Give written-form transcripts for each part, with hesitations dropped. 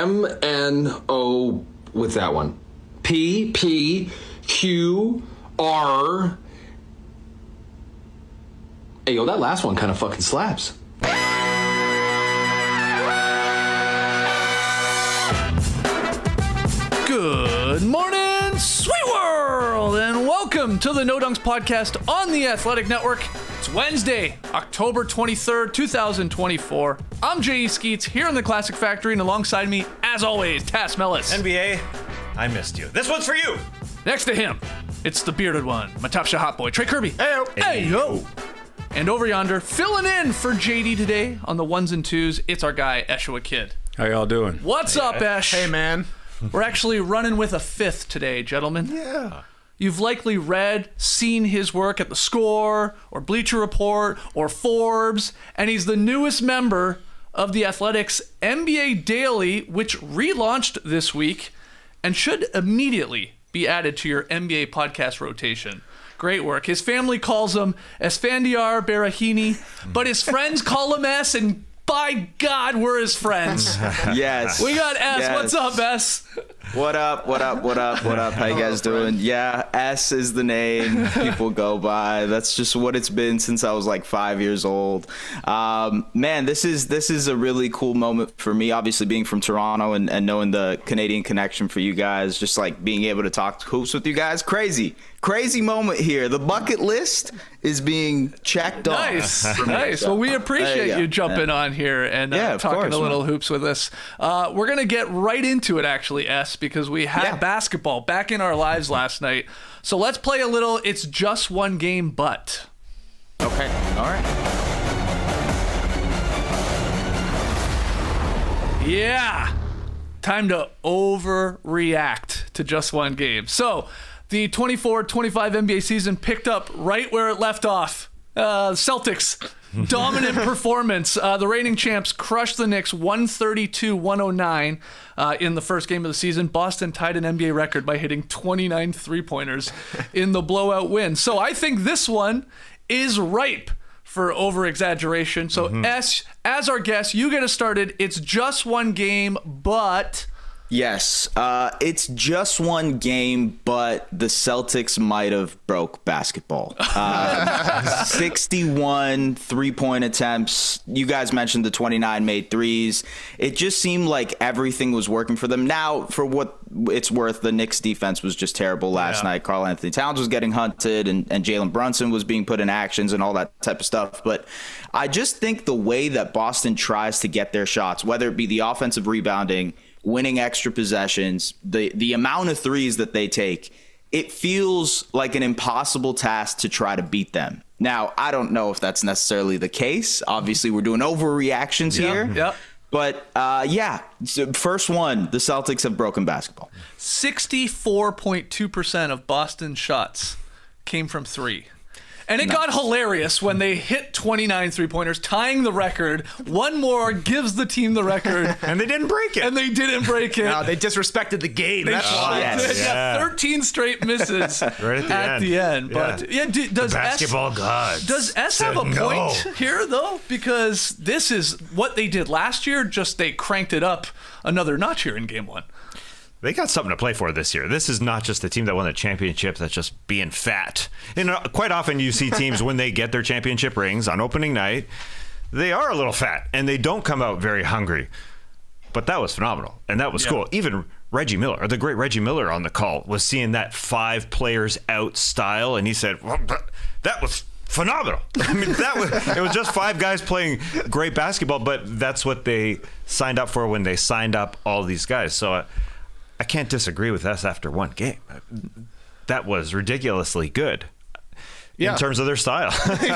MNO with that one. PPQR. Hey, yo, that last one kind of fucking slaps. Good morning, sweet world, and welcome to the No Dunks podcast on the Athletic Network. It's Wednesday, October 23rd, 2024. I'm J.E. Skeets here in the Classic Factory, and alongside me, as always, Tass Mellis. NBA, I missed you. This one's for you. Next to him, it's the bearded one, my top shot hot boy, Trey Kirby. Hey-o. Hey-yo. And over yonder, filling in for JD today on the ones and twos, it's our guy, Eshua Kid. How y'all doing? What's up, Esh? Hey, man. We're actually running with a fifth today, gentlemen. Yeah. You've likely read, seen his work at The Score, or Bleacher Report, or Forbes, and he's the newest member of the Athletics NBA Daily, which relaunched this week and should immediately be added to your NBA podcast rotation. Great work. His family calls him Esfandiar Baraheni, but his friends call him S, and by God, we're his friends. Yes. We got S. Yes. What's up, S? What up? How you guys doing? Yeah, S is the name people go by. That's just what it's been since I was like 5 years old. Man, this is a really cool moment for me, obviously being from Toronto and knowing the Canadian connection for you guys, just like being able to talk hoops with you guys. Crazy moment here. The bucket list is being checked off. Nice. Well, we appreciate you jumping on here and talking a little hoops with us. We're going to get right into it, actually, S, because we had basketball back in our lives last night. So let's play a little It's Just One Game, but. Okay. All right. Yeah. Time to overreact to just one game. So the 24-25 NBA season picked up right where it left off. Celtics, dominant performance. The reigning champs crushed the Knicks 132-109 in the first game of the season. Boston tied an NBA record by hitting 29 three-pointers in the blowout win. So I think this one is ripe for over-exaggeration. So S, as our guest, you get us started. It's just one game, but... Yes, it's just one game, but the Celtics might have broke basketball. 61 three-point attempts. You guys mentioned the 29 made threes. It just seemed like everything was working for them. Now, for what it's worth, the Knicks defense was just terrible last night. Karl Anthony Towns was getting hunted, and Jalen Brunson was being put in actions and all that type of stuff. But I just think the way that Boston tries to get their shots, whether it be the offensive rebounding, winning extra possessions, the amount of threes that they take, it feels like an impossible task to try to beat them. Now, I don't know if that's necessarily the case. Obviously, we're doing overreactions here. Yep. But, so first one, the Celtics have broken basketball. 64.2% of Boston's shots came from three. And it got hilarious when they hit 29 three-pointers, tying the record. One more gives the team the record. And they didn't break it. No, they disrespected the game. That's why. Yes. 13 straight misses right at the end. But does basketball gods. Does S have a point here, though? Because this is what they did last year, just they cranked it up another notch here in game one. They got something to play for this year. This is not just the team that won the championship that's just being fat. And quite often you see teams when they get their championship rings on opening night, they are a little fat and they don't come out very hungry. But that was phenomenal. And that was cool. Even Reggie Miller, the great Reggie Miller on the call, was seeing that 5 players out style. And he said, well, that was phenomenal. I mean, it was just 5 guys playing great basketball, but that's what they signed up for when they signed up all these guys. So I can't disagree with us after one game. That was ridiculously good in terms of their style.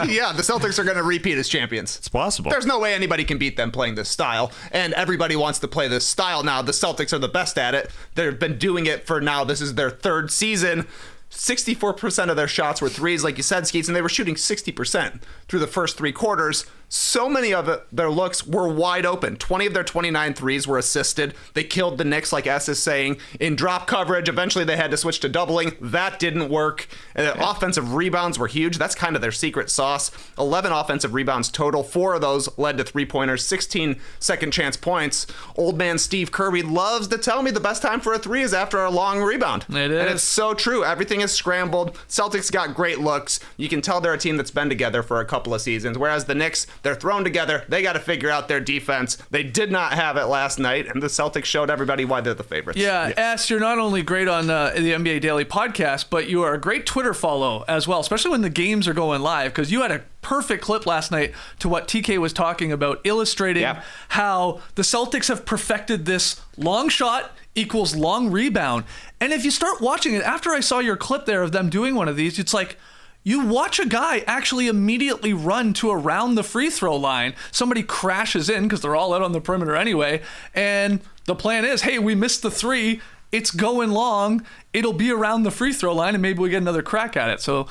Yeah, the Celtics are going to repeat as champions. It's possible. There's no way anybody can beat them playing this style, and everybody wants to play this style now. The Celtics are the best at it. They've been doing it for now. This is their 3rd season. 64% of their shots were threes, like you said, Skeets, and they were shooting 60% through the first 3 quarters. So many of their looks were wide open. 20 of their 29 threes were assisted. They killed the Knicks, like S is saying, in drop coverage. Eventually, they had to switch to doubling. That didn't work. Offensive rebounds were huge. That's kind of their secret sauce. 11 offensive rebounds total. 4 of those led to three-pointers, 16 second chance points. Old man Steve Kirby loves to tell me the best time for a three is after a long rebound. It is. And it's so true. Everything is scrambled. Celtics got great looks. You can tell they're a team that's been together for a couple of seasons, whereas the Knicks, they're thrown together. They got to figure out their defense. They did not have it last night, and the Celtics showed everybody why they're the favorites. Yeah, S, you're not only great on the NBA Daily podcast, but you are a great Twitter follow as well, especially when the games are going live, because you had a perfect clip last night to what TK was talking about, illustrating how the Celtics have perfected this long shot equals long rebound. And if you start watching it, after I saw your clip there of them doing one of these, it's like, you watch a guy actually immediately run to around the free throw line. Somebody crashes in because they're all out on the perimeter anyway. And the plan is, hey, we missed the three. It's going long. It'll be around the free throw line and maybe we get another crack at it. So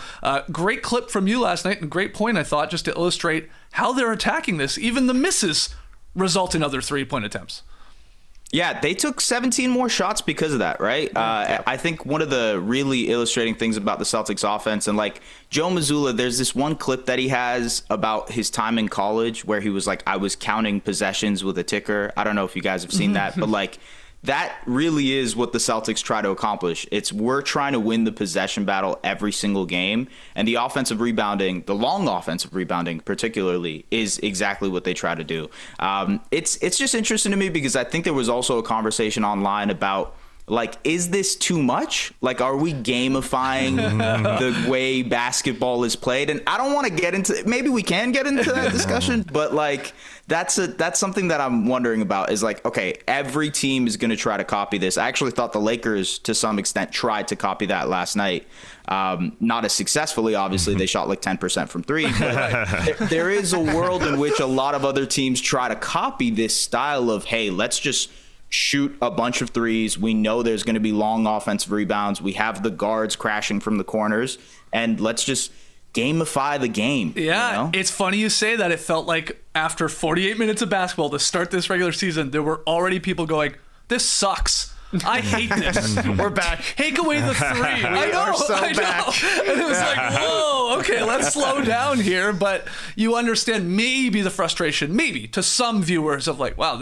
great clip from you last night and great point, I thought, just to illustrate how they're attacking this. Even the misses result in other 3-point attempts. Yeah, they took 17 more shots because of that, right? I think one of the really illustrating things about the Celtics offense, and like Joe Mazzulla, there's this one clip that he has about his time in college where he was like, I was counting possessions with a ticker. I don't know if you guys have seen that, but like, that really is what the Celtics try to accomplish. We're trying to win the possession battle every single game. And the offensive rebounding, the long offensive rebounding particularly, is exactly what they try to do. It's just interesting to me because I think there was also a conversation online about, like, is this too much? Like, are we gamifying the way basketball is played? And I don't want to get into, maybe we can get into that discussion, but like, that's something that I'm wondering about is like, okay, every team is going to try to copy this. I actually thought the Lakers to some extent tried to copy that last night. Not as successfully, obviously. They shot like 10% from three. But there is a world in which a lot of other teams try to copy this style of, hey, let's just shoot a bunch of threes. We know there's going to be long offensive rebounds. We have the guards crashing from the corners, and let's just gamify the game. Yeah, you know? It's funny you say that. It felt like after 48 minutes of basketball to start this regular season, there were already people going, this sucks. I hate this. We're back. Take away the three. I know. back. And it was like, whoa, okay, let's slow down here. But you understand maybe the frustration, maybe to some viewers of like, wow,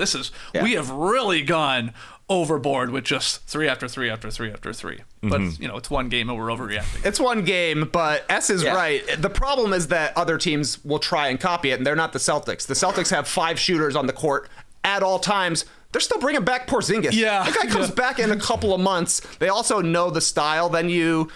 we have really gone overboard with just three after three after three after three. But, it's one game and we're overreacting. It's one game, but S is right. The problem is that other teams will try and copy it, and they're not the Celtics. The Celtics have 5 shooters on the court at all times. They're still bringing back Porzingis. Yeah. The guy comes back in a couple of months. They also know the style. Then you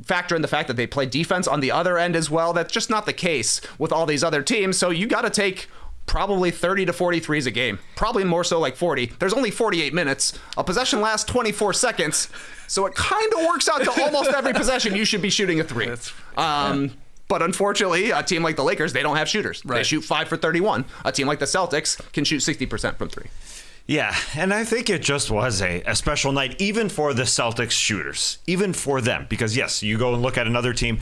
factor in the fact that they play defense on the other end as well. That's just not the case with all these other teams. So you got to take probably 30 to 40 threes a game. Probably more so like 40. There's only 48 minutes. A possession lasts 24 seconds. So it kind of works out to almost every possession you should be shooting a three. But unfortunately, a team like the Lakers, they don't have shooters. Right. They shoot 5 for 31. A team like the Celtics can shoot 60% from three. Yeah, and I think it just was a special night, even for the Celtics shooters, even for them. Because, yes, you go and look at another team,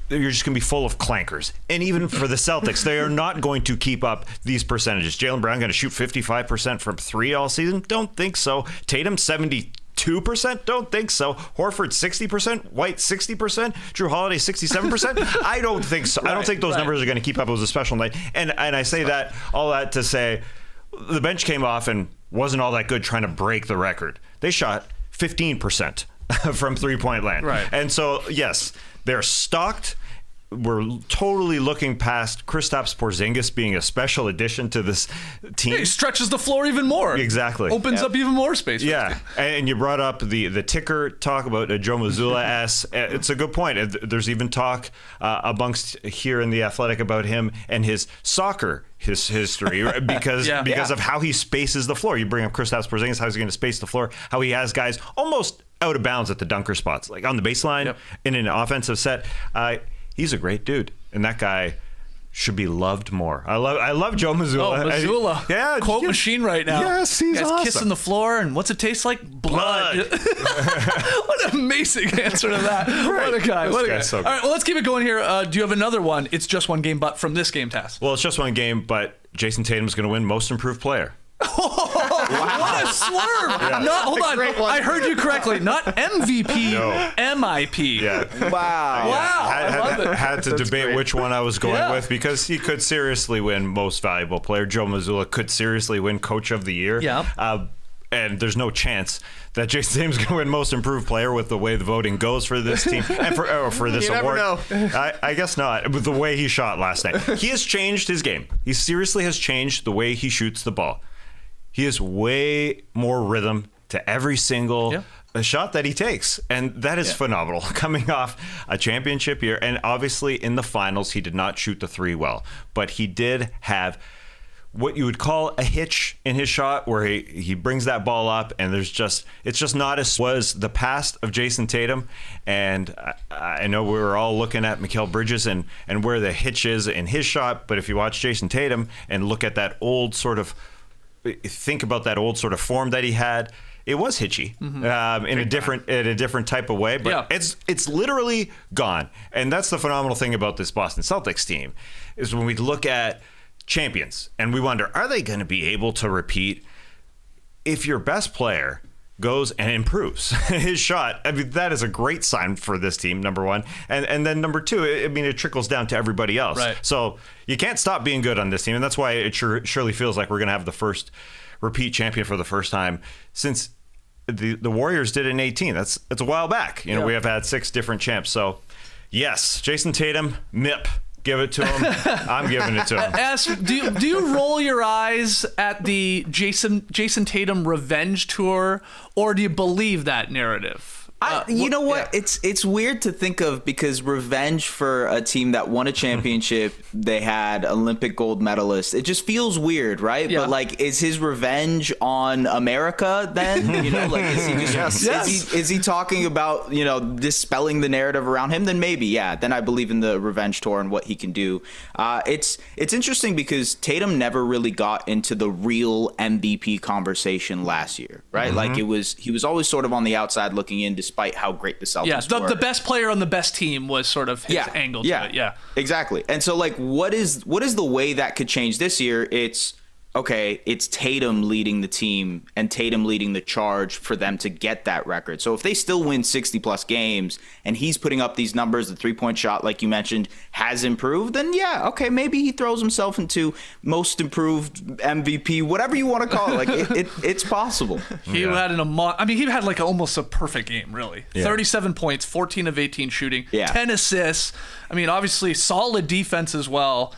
you're just going to be full of clankers. And even for the Celtics, they are not going to keep up these percentages. Jaylen Brown going to shoot 55% from three all season? Don't think so. Tatum, 72%? Don't think so. Horford, 60%. White, 60%. Drew Holiday, 67%? I don't think so. I don't think those numbers are going to keep up. It was a special night. And I say that, all that to say, the bench came off and wasn't all that good trying to break the record. They shot 15% from three-point land. Right. And so, yes, they're stocked. We're totally looking past Kristaps Porzingis being a special addition to this team. He stretches the floor even more. Exactly. Opens up even more space. Yeah. And you brought up the ticker talk about Joe Mazzulla S. It's a good point. There's even talk amongst here in The Athletic about him and his soccer history because of how he spaces the floor. You bring up Kristaps Porzingis, how he's going to space the floor, how he has guys almost out of bounds at the dunker spots, like on the baseline in an offensive set. He's a great dude. And that guy, should be loved more. I love Joe Mazzulla. Oh, Mazzulla. Yeah. Quote machine right now. Yes, he's Guy's awesome. kissing the floor, and what's it taste like? Blood. What an amazing answer to that. What a guy. What a guy. So all right, well, let's keep it going here. Do you have another one? It's just one game, but from this game, Tass. Well, it's just one game, but Jayson Tatum's going to win Most Improved Player. What a swerve. Hold on. I heard you correctly. Not MVP, No. MIP. Yeah. Wow. Wow. I love it. Had to debate great. which one I was going Yeah. with because he could seriously win Most Valuable Player. Joe Mazzulla could seriously win Coach of the Year. Yeah. And there's no chance that Jayson Tatum's going to win Most Improved Player with the way the voting goes for this team and for this You never award. know. I guess not. With the way he shot last night, he has changed his game. He seriously has changed the way he shoots the ball. He has way more rhythm to every single shot that he takes. And that is phenomenal. Coming off a championship year, and obviously in the finals, he did not shoot the three well. But he did have what you would call a hitch in his shot where he brings that ball up, and it's just not as was the past of Jayson Tatum. And I know we were all looking at Mikal Bridges and where the hitch is in his shot. But if you watch Jayson Tatum and look at that old sort of think about that old sort of form that he had, it was hitchy in a different type of way, but it's literally gone. And that's the phenomenal thing about this Boston Celtics team is when we look at champions and we wonder, are they going to be able to repeat? If your best player goes and improves his shot, I mean, that is a great sign for this team, number one. And then number two, it trickles down to everybody else. Right. So you can't stop being good on this team. And that's why it surely feels like we're going to have the first repeat champion for the first time since the Warriors did it in 18. It's a while back. You know, we have had 6 different champs. So yes, Jayson Tatum, MIP. Give it to him. I'm giving it to him. Do you roll your eyes at the Jayson Tatum revenge tour, or do you believe that narrative? You know what? Yeah. It's weird to think of because revenge for a team that won a championship, they had Olympic gold medalists. It just feels weird, right? Yeah. But like, is his revenge on America then? You know, like is he just is he talking about, you know, dispelling the narrative around him? Then maybe, yeah. Then I believe in the revenge tour and what he can do. It's interesting because Tatum never really got into the real MVP conversation last year, right? Mm-hmm. Like he was always sort of on the outside looking in, despite how great the Celtics were. The best player on the best team was sort of his angle to it. Yeah, exactly. And so, like, what is the way that could change this year? It's Tatum leading the team and Tatum leading the charge for them to get that record. So if they still win 60-plus games and he's putting up these numbers, the three-point shot, like you mentioned, has improved, then maybe he throws himself into most improved MVP, whatever you want to call it. Like it's possible. He had like almost a perfect game, really. Yeah. 37 points, 14 of 18 shooting, 10 assists. I mean, obviously solid defense as well.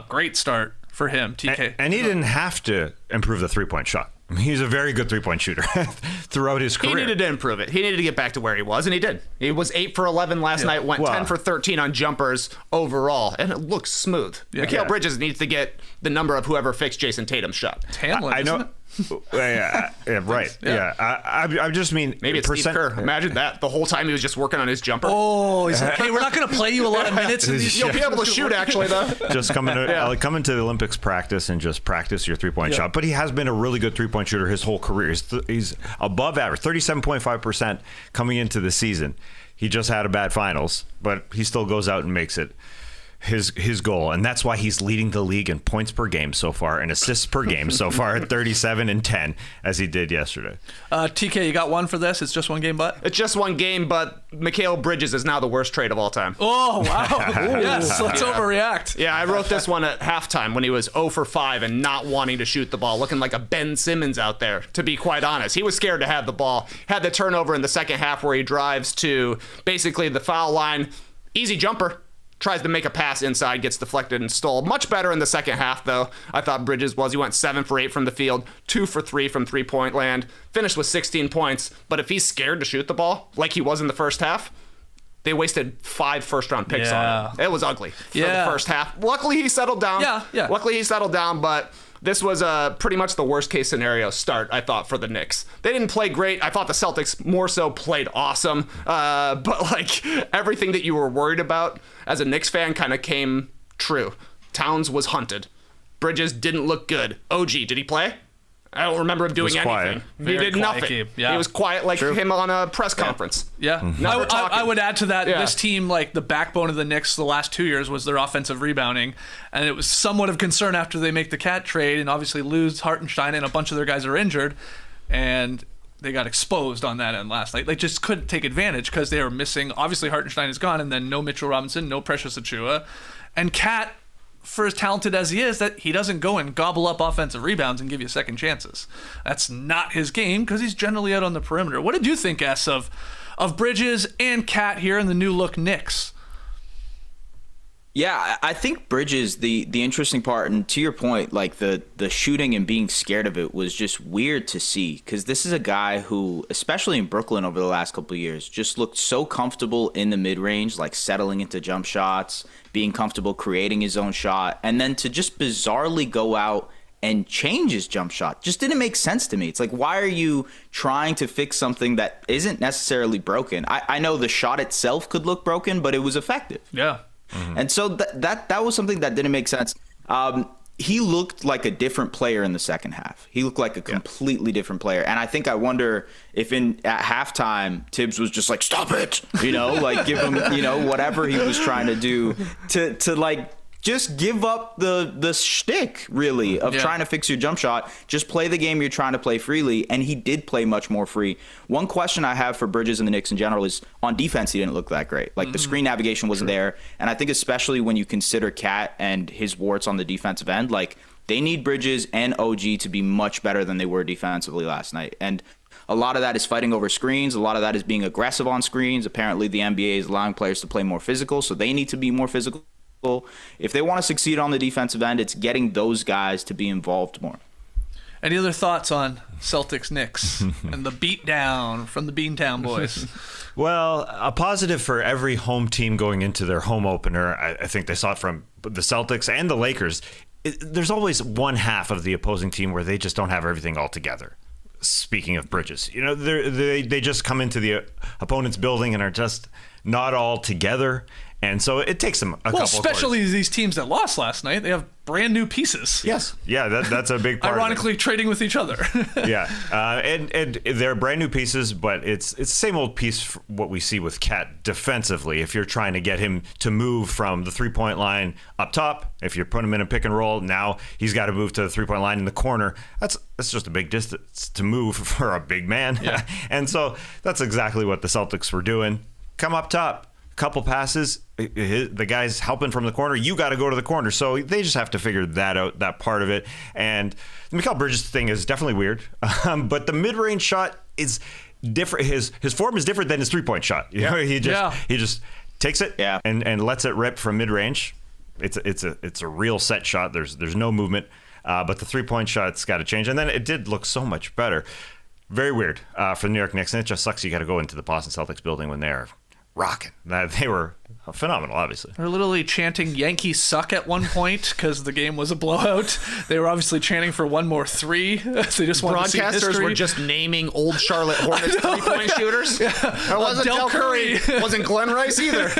Great start for him, TK. And he didn't have to improve the three-point shot. I mean, he's a very good three-point shooter throughout his career. He needed to improve it. He needed to get back to where he was, and he did. He was 8 for 11 last night, went 10 for 13 on jumpers overall, and it looks smooth. Yeah. Mikal Bridges needs to get the number of whoever fixed Jayson Tatum's shot. Hamlin, I know. Isn't it? Right. Yeah. I just mean maybe it's Steve Kerr. Imagine that the whole time he was just working on his jumper. Oh, he's like, hey, we're not going to play you a lot of minutes. You'll be able to shoot actually though. Just come to the Olympics practice and just practice your three-point shot. But he has been a really good three-point shooter his whole career. He's above average, 37.5% coming into the season. He just had a bad finals, but he still goes out and makes it his goal, and that's why he's leading the league in points per game so far and assists per game so far at 37 and 10 as he did yesterday. TK, you got one for this? It's just one game, but it's just one game, but Mikal Bridges is now the worst trade of all time. Oh wow! Yes, let's overreact. Yeah, I wrote this one at halftime when he was 0 for 5 and not wanting to shoot the ball, looking like a Ben Simmons out there. To be quite honest, he was scared to have the ball. Had the turnover in the second half where he drives to basically the foul line, easy jumper. Tries to make a pass inside, gets deflected and stole. Much better in the second half, though. I thought Bridges was. He went 7 for 8 from the field, 2 for 3 from three-point land, finished with 16 points. But if he's scared to shoot the ball, like he was in the first half, they wasted 5 first-round picks on him. It was ugly for the first half. Luckily, he settled down. Yeah. Luckily, he settled down, but this was pretty much the worst-case scenario start, I thought, for the Knicks. They didn't play great. I thought the Celtics more so played awesome. But, like, everything that you were worried about as a Knicks fan kind of came true. Towns was hunted. Bridges didn't look good. OG, did he play? I don't remember him doing anything. Quiet. He Very did quiet nothing. game. Yeah. He was quiet like him on a press conference. Yeah. Never talking. I would add to that, Yeah. this team, like the backbone of the Knicks the last 2 years was their offensive rebounding. And it was somewhat of concern after they make the KAT trade and obviously lose Hartenstein and a bunch of their guys are injured. And they got exposed on that end last night. They just couldn't take advantage because they were missing. Obviously, Hartenstein is gone, and then no Mitchell Robinson, no Precious Achiuwa. And KAT, for as talented as he is, that he doesn't go and gobble up offensive rebounds and give you second chances. That's not his game because he's generally out on the perimeter. What did you think, S, of Bridges and KAT here in the new look Knicks? Yeah, I think Bridges, the interesting part, and to your point, like the shooting and being scared of it was just weird to see, because this is a guy who, especially in Brooklyn over the last couple of years, just looked so comfortable in the mid-range, like settling into jump shots, being comfortable creating his own shot, and then to just bizarrely go out and change his jump shot just didn't make sense to me. It's like, why are you trying to fix something that isn't necessarily broken? I know the shot itself could look broken, but it was effective. Yeah. And so that was something that didn't make sense. He looked like a different player in the second half. He looked like a completely different player. And I think I wonder if at halftime, Tibbs was just like, stop it, like give him, whatever he was trying to do to like just give up the shtick, really, of trying to fix your jump shot. Just play the game you're trying to play freely, and he did play much more free. One question I have for Bridges and the Knicks in general is, on defense, he didn't look that great. Like, the screen navigation wasn't there, and I think especially when you consider KAT and his warts on the defensive end, like, they need Bridges and OG to be much better than they were defensively last night. And a lot of that is fighting over screens. A lot of that is being aggressive on screens. Apparently, the NBA is allowing players to play more physical, so they need to be more physical. If they want to succeed on the defensive end, it's getting those guys to be involved more. Any other thoughts on Celtics Knicks and the beatdown from the Beantown boys? Well, a positive for every home team going into their home opener. I think they saw it from the Celtics and the Lakers. There's always one half of the opposing team where they just don't have everything all together. Speaking of Bridges, they just come into the opponent's building and are just not all together. And so it takes them a couple of quarters. Especially these teams that lost last night, they have brand new pieces. Yes. Yeah, that's a big part. Ironically, trading with each other. Yeah. And they're brand new pieces, but it's the same old piece what we see with KAT defensively. If you're trying to get him to move from the three-point line up top, if you put him in a pick and roll, now he's got to move to the three-point line in the corner. That's just a big distance to move for a big man. Yeah. And so that's exactly what the Celtics were doing. Come up top. Couple passes, the guy's helping from the corner, you got to go to the corner. So they just have to figure that out, that part of it. And the Mikal Bridges thing is definitely weird, but the mid-range shot is different. His form is different than his three-point shot. He just takes it and lets it rip from mid-range. It's a real set shot. There's no movement, but the three-point shot's got to change. And then it did look so much better. Very weird for the New York Knicks, and it just sucks you got to go into the Boston Celtics building when they're rocking. They were phenomenal, obviously. They're literally chanting Yankees suck at one point because the game was a blowout. They were obviously chanting for one more three. They just wanted to see history. Broadcasters were just naming old Charlotte Hornets three-point shooters. That wasn't Del Curry. Wasn't Glenn Rice either.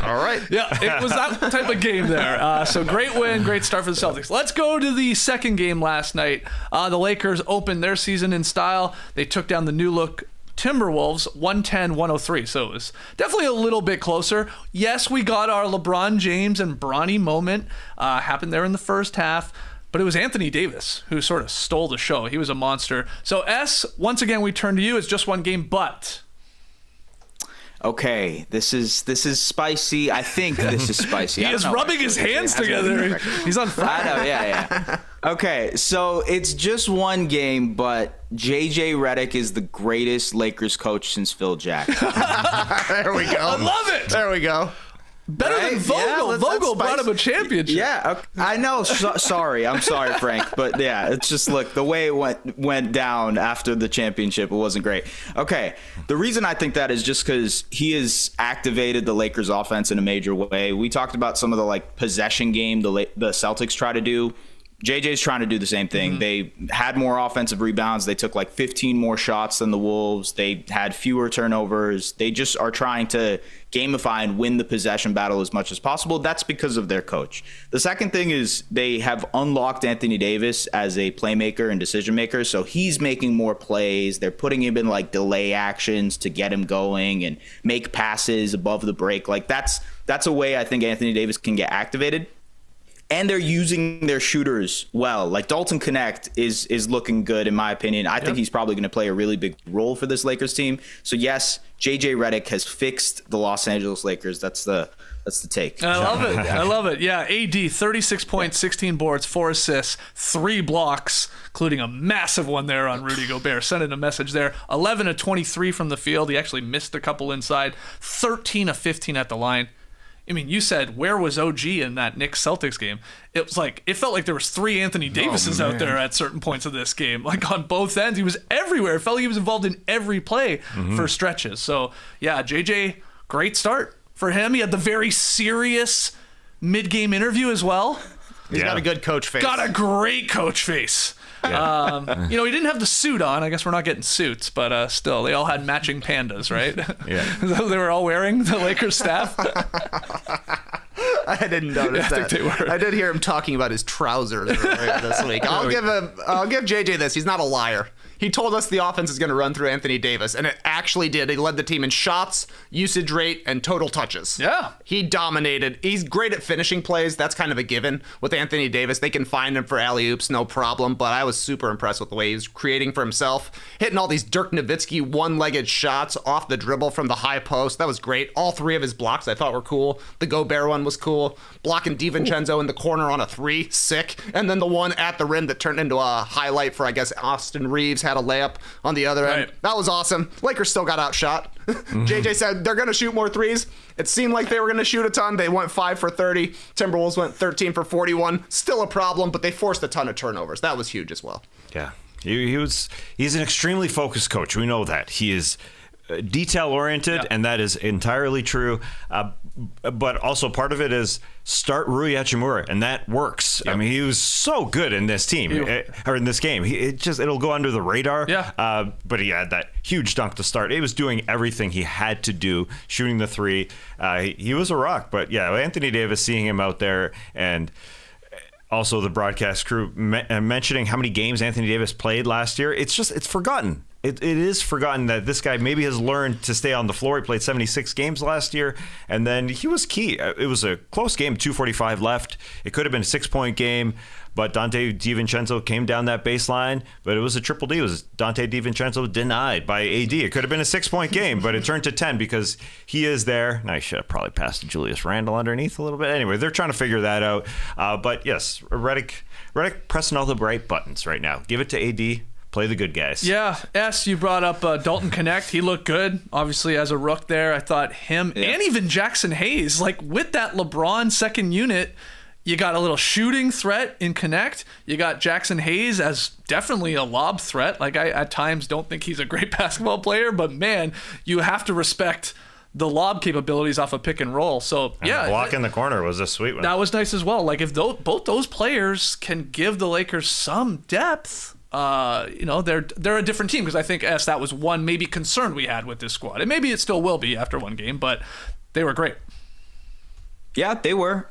All right. Yeah, it was that type of game there. So great win, great start for the Celtics. Let's go to the second game last night. The Lakers opened their season in style. They took down the new look Timberwolves 110-103. So it was definitely a little bit closer. Yes, we got our LeBron James and Bronny moment. Happened there in the first half. But it was Anthony Davis who sort of stole the show. He was a monster. So S, once again, we turn to you. It's just one game, but... Okay, this is spicy. I think this is spicy. He is rubbing his hands together. He's on fire. I know, yeah. Okay, so it's just one game, but JJ Redick is the greatest Lakers coach since Phil Jackson. There we go. I love it. There we go. Better than Vogel. Yeah, Vogel brought him a championship. Yeah, okay. I know. Sorry. I'm sorry, Frank. But yeah, it's just, look, the way it went down after the championship, it wasn't great. Okay, the reason I think that is just because he has activated the Lakers offense in a major way. We talked about some of the possession game the Celtics try to do. JJ's trying to do the same thing. They had more offensive rebounds. They took like 15 more shots than the Wolves. They had fewer turnovers. They just are trying to gamify and win the possession battle as much as possible. That's because of their coach. The second thing is they have unlocked Anthony Davis as a playmaker and decision maker. So he's making more plays. They're putting him in like delay actions to get him going and make passes above the break. Like that's a way I think Anthony Davis can get activated. And they're using their shooters well. Like Dalton Connect is looking good, in my opinion. I think he's probably going to play a really big role for this Lakers team. So yes, JJ Redick has fixed the Los Angeles Lakers. That's the take. I love it. I love it. Yeah, AD, 36 points, 16 boards, 4 assists, 3 blocks, including a massive one there on Rudy Gobert. Sending a message there. 11 of 23 from the field. He actually missed a couple inside. 13 of 15 at the line. I mean, you said, where was OG in that Knicks Celtics game? It was like, it felt like there was 3 Anthony Davises out there at certain points of this game. Like on both ends, he was everywhere. It felt like he was involved in every play for stretches. So yeah, JJ, great start for him. He had the very serious mid-game interview as well. He's got a good coach face. Got a great coach face. Yeah. He didn't have the suit on. I guess we're not getting suits, but still, they all had matching pandas, right? Yeah. They were all wearing, the Lakers staff. I didn't notice that. I think they were. I did hear him talking about his trousers earlier this week. I'll give JJ this. He's not a liar. He told us the offense is going to run through Anthony Davis, and it actually did. He led the team in shots, usage rate, and total touches. Yeah. He dominated. He's great at finishing plays. That's kind of a given with Anthony Davis. They can find him for alley-oops, no problem, but I was super impressed with the way he was creating for himself, hitting all these Dirk Nowitzki one-legged shots off the dribble from the high post. That was great. All 3 of his blocks I thought were cool. The Gobert one was cool. Blocking DiVincenzo in the corner on a 3, sick. And then the one at the rim that turned into a highlight for, I guess, Austin Reeves had a layup on the other end. That was awesome. Lakers still got outshot. JJ said they're going to shoot more threes. It seemed like they were going to shoot a ton. They went 5 for 30. Timberwolves went 13 for 41. Still a problem, but they forced a ton of turnovers. That was huge as well. Yeah. He's an extremely focused coach. We know that. He is detail-oriented, and that is entirely true. But also part of it is start Rui Hachimura, and that works. Yep. I mean, he was so good in this team, or in this game. It'll go under the radar. Yeah. But he had that huge dunk to start. He was doing everything he had to do, shooting the 3. He was a rock. But yeah, Anthony Davis, seeing him out there, and also the broadcast crew mentioning how many games Anthony Davis played last year, it's forgotten. It is forgotten that this guy maybe has learned to stay on the floor. He played 76 games last year, and then he was key. It was a close game, 2:45 left. It could have been a 6-point game, but Dante DiVincenzo came down that baseline, but it was a triple D. It was Dante DiVincenzo denied by AD. It could have been a 6-point game, but it turned to 10 because he is there. And I should have probably passed to Julius Randle underneath a little bit. Anyway, they're trying to figure that out. But yes, Redick pressing all the right buttons right now. Give it to AD. Play the good guys. Yeah. You brought up Dalton Connect. He looked good, obviously, as a rook there. I thought him and even Jackson Hayes, like with that LeBron second unit, you got a little shooting threat in Connect. You got Jackson Hayes as definitely a lob threat. Like I at times don't think he's a great basketball player, but man, you have to respect the lob capabilities off a pick and roll. So and the block in the corner was a sweet one. That was nice as well. Like if both those players can give the Lakers some depth, they're a different team, because I think that was one maybe concern we had with this squad, and maybe it still will be after one game, but they were great. Yeah, they were.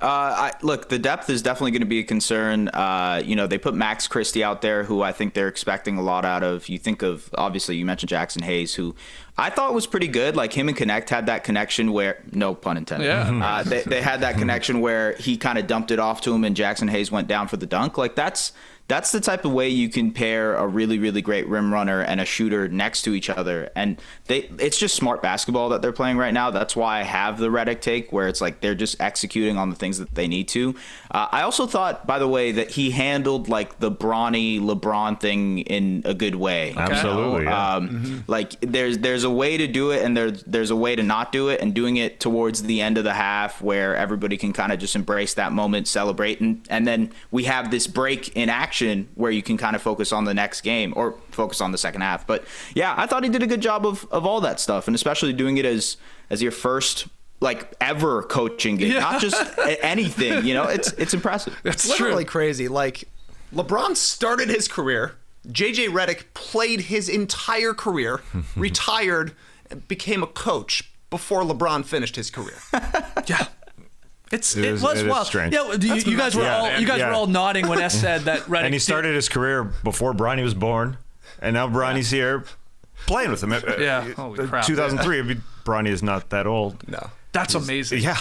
Look, the depth is definitely going to be a concern. They put Max Christie out there, who I think they're expecting a lot out of. You think of, obviously, you mentioned Jackson Hayes, who I thought was pretty good. Like him and Connect had that connection where, no pun intended. Yeah. They had that connection where he kind of dumped it off to him and Jackson Hayes went down for the dunk. Like that's the type of way you can pair a really, really great rim runner and a shooter next to each other. And it's just smart basketball that they're playing right now. That's why I have the Redick take, where it's like they're just executing on the things that they need to. I also thought, by the way, that he handled like the Bronny LeBron thing in a good way. Absolutely. Like there's a way to do it, and there's a way to not do it, and doing it towards the end of the half where everybody can kind of just embrace that moment, celebrate, and then we have this break in action where you can kind of focus on the next game or focus on the second half. But yeah, I thought he did a good job of all that stuff, and especially doing it as your first like ever coaching gig, not just anything. It's impressive. It's literally crazy. Like LeBron started his career. JJ Redick played his entire career, retired, and became a coach before LeBron finished his career. Yeah. It was wild. strange. Yeah, you guys were all nodding when S said that Redick. And he started his career before Bronny was born, and now Bronny's here playing with him. Yeah. Holy crap. 2003. Bronny is not that old. No. That's amazing. Yeah.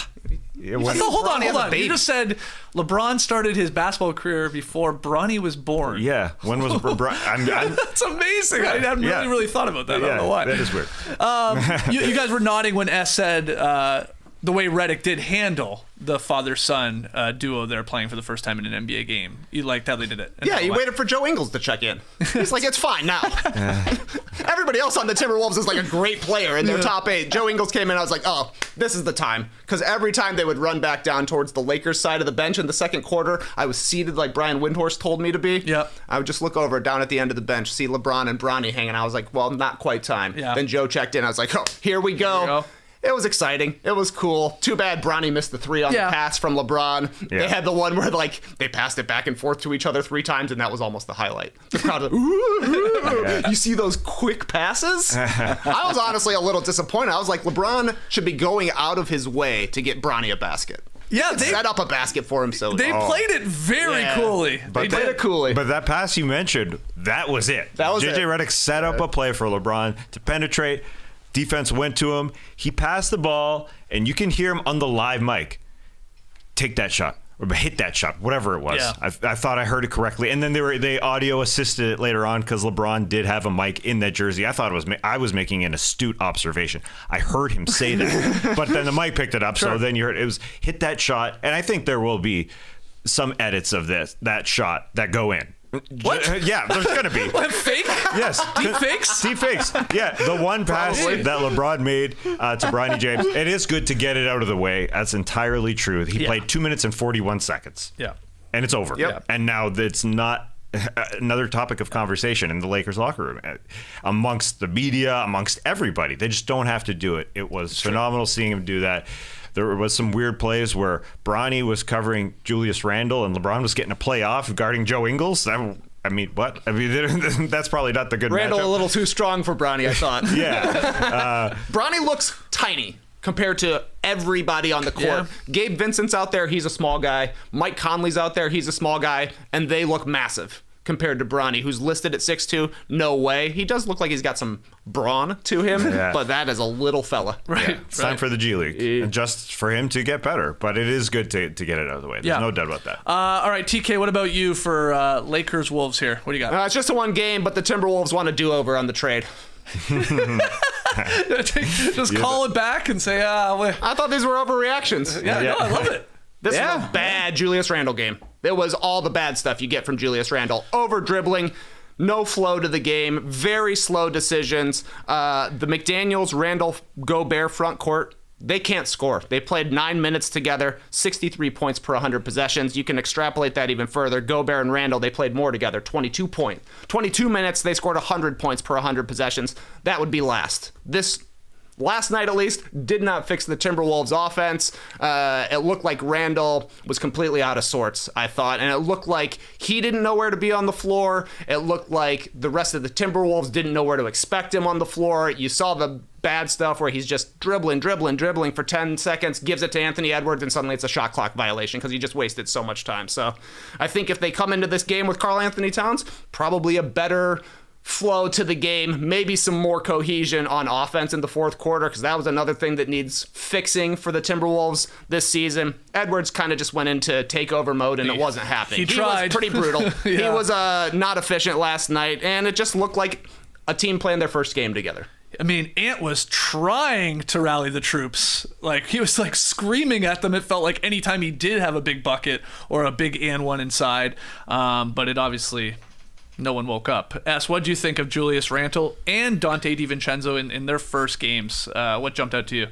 Hold on. You just said LeBron started his basketball career before Bronny was born. Yeah. When was Bronny? That's amazing. I hadn't really thought about that. I don't know why. That is weird. You guys were nodding when S said the way Redick did handle the father-son duo there playing for the first time in an NBA game. You liked how they did it. Yeah, he waited for Joe Ingles to check in. He's like, it's fine now. Everybody else on the Timberwolves is like a great player in their top 8. Joe Ingles came in, I was like, oh, this is the time. Because every time they would run back down towards the Lakers side of the bench in the second quarter, I was seated like Brian Windhorst told me to be. Yep. I would just look over down at the end of the bench, see LeBron and Bronny hanging out. I was like, well, not quite time. Yeah. Then Joe checked in. I was like, oh, here we go. It was exciting. It was cool. Too bad Bronny missed the 3 on the pass from LeBron. Yeah. They had the one where they passed it back and forth to each other 3 times, and that was almost the highlight. The crowd was, ooh. You see those quick passes? I was honestly a little disappointed. I was like, LeBron should be going out of his way to get Bronny a basket. Yeah, they set up a basket for him. So they played it very coolly. They played it coolly. But that pass you mentioned, that was it. That was JJ it. Redick set up a play for LeBron to penetrate. Defense went to him. He passed the ball, and you can hear him on the live mic. Take that shot. Or hit that shot, whatever it was. Yeah. I thought I heard it correctly. And then they audio assisted it later on because LeBron did have a mic in that jersey. I thought I was making an astute observation. I heard him say that. But then the mic picked it up, so then you heard it was hit that shot. And I think there will be some edits of that shot that go in. What? Yeah, there's going to be. What, fake? Yes. Deep fakes? Deep fakes. Yeah, the one pass that LeBron made to Bronny James. It is good to get it out of the way. That's entirely true. He played 2 minutes and 41 seconds. Yeah. And it's over. Yep. And now it's not another topic of conversation in the Lakers locker room, amongst the media, amongst everybody. They just don't have to do it. It was phenomenal seeing him do that. There was some weird plays where Bronny was covering Julius Randle and LeBron was getting a play off guarding Joe Ingles. I mean, what? I mean, that's probably not the good Randle matchup. A little too strong for Bronny, I thought. Yeah. Bronny looks tiny compared to everybody on the court. Yeah. Gabe Vincent's out there, he's a small guy. Mike Conley's out there, he's a small guy. And they look massive compared to Bronny, who's listed at 6'2". No way. He does look like he's got some brawn to him, but that is a little fella. Right. Yeah, it's time for the G League, and just for him to get better. But it is good to get it out of the way. There's no doubt about that. All right, TK, what about you for Lakers Wolves here? What do you got? It's just a one game, but the Timberwolves want a do-over on the trade. Just call it back and say, I thought these were overreactions. No, I love it. This is a bad Julius Randle game. It was all the bad stuff you get from Julius Randle. Over dribbling, no flow to the game, very slow decisions. The McDaniels, Randle, Gobert front court, they can't score. They played 9 minutes together, 63 points per 100 possessions. You can extrapolate that even further. Gobert and Randle, they played more together, 22 minutes, they scored 100 points per 100 possessions. That would be last. Last night, at least, did not fix the Timberwolves offense. It looked like Randle was completely out of sorts, I thought. And it looked like he didn't know where to be on the floor. It looked like the rest of the Timberwolves didn't know where to expect him on the floor. You saw the bad stuff where he's just dribbling for 10 seconds, gives it to Anthony Edwards, and suddenly it's a shot clock violation because he just wasted so much time. So I think if they come into this game with Karl Anthony Towns, probably a better flow to the game, maybe some more cohesion on offense in the fourth quarter, because that was another thing that needs fixing for the Timberwolves this season. Edwards kind of just went into takeover mode, and it wasn't happening. He tried. Was pretty brutal. He was not efficient last night, and it just looked like a team playing their first game together. I mean, Ant was trying to rally the troops. Like, he was like screaming at them. It felt like anytime he did have a big bucket or a big and one inside, but it obviously... no one woke up. S, what do you think of Julius Randle and Dante DiVincenzo in their first games? What jumped out to you?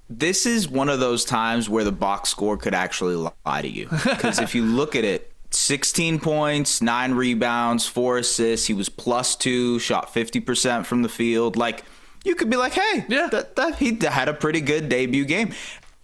This is one of those times where the box score could actually lie to you. Because if you look at it, 16 points, 9 rebounds, 4 assists. He was +2, shot 50% from the field. Like, you could be like, hey, he had a pretty good debut game.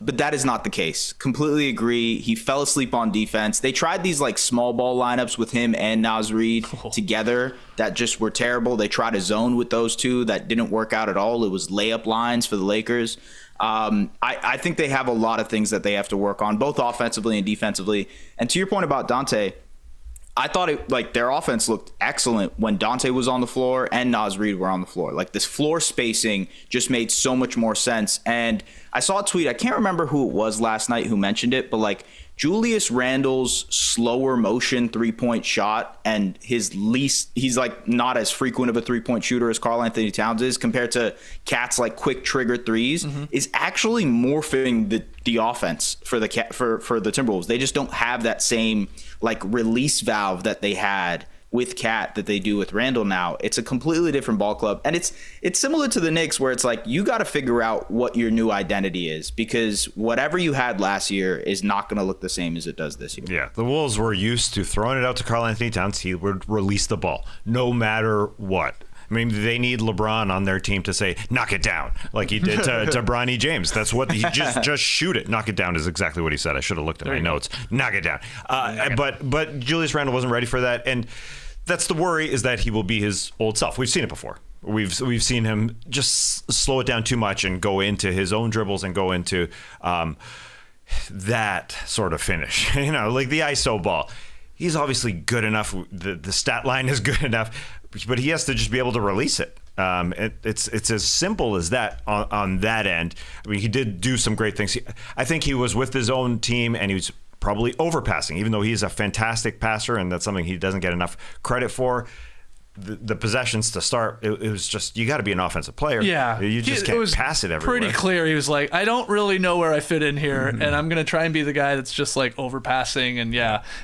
But that is not the case. Completely agree. He fell asleep on defense. They tried these like small ball lineups with him and Naz Reid together that just were terrible. They tried a zone with those two that didn't work out at all. It was layup lines for the Lakers. I think they have a lot of things that they have to work on, both offensively and defensively. And to your point about Dante, I thought their offense looked excellent when Dante was on the floor and Naz Reid were on the floor. Like, this floor spacing just made so much more sense. And I saw a tweet, I can't remember who it was last night who mentioned it, but like Julius Randle's slower motion 3-point shot and he's like not as frequent of a 3-point shooter as Karl Anthony Towns is compared to KAT's like quick trigger threes is actually morphing the offense for the Timberwolves. They just don't have that same like release valve that they had with KAT that they do with Randle now. It's a completely different ball club. And it's similar to the Knicks, where it's like you got to figure out what your new identity is, because whatever you had last year is not going to look the same as it does this year. Yeah, the Wolves were used to throwing it out to Karl Anthony Towns. He would release the ball no matter what. I mean, they need LeBron on their team to say, knock it down, like he did to Bronny James. That's what he just shoot it. Knock it down is exactly what he said. I should have looked at my notes. Knock it down. But Julius Randle wasn't ready for that. And that's the worry, is that he will be his old self. We've seen it before. We've seen him just slow it down too much and go into his own dribbles and go into that sort of finish. Like the ISO ball. He's obviously good enough. The stat line is good enough. But he has to just be able to release it. It's as simple as that on that end. I mean, he did do some great things. I think he was with his own team, and he was probably overpassing, even though he's a fantastic passer, and that's something he doesn't get enough credit for. The possessions to start, it was just, you got to be an offensive player. Yeah. You just can't pass it everywhere. Pretty clear. He was like, I don't really know where I fit in here, and I'm going to try and be the guy that's just like overpassing. And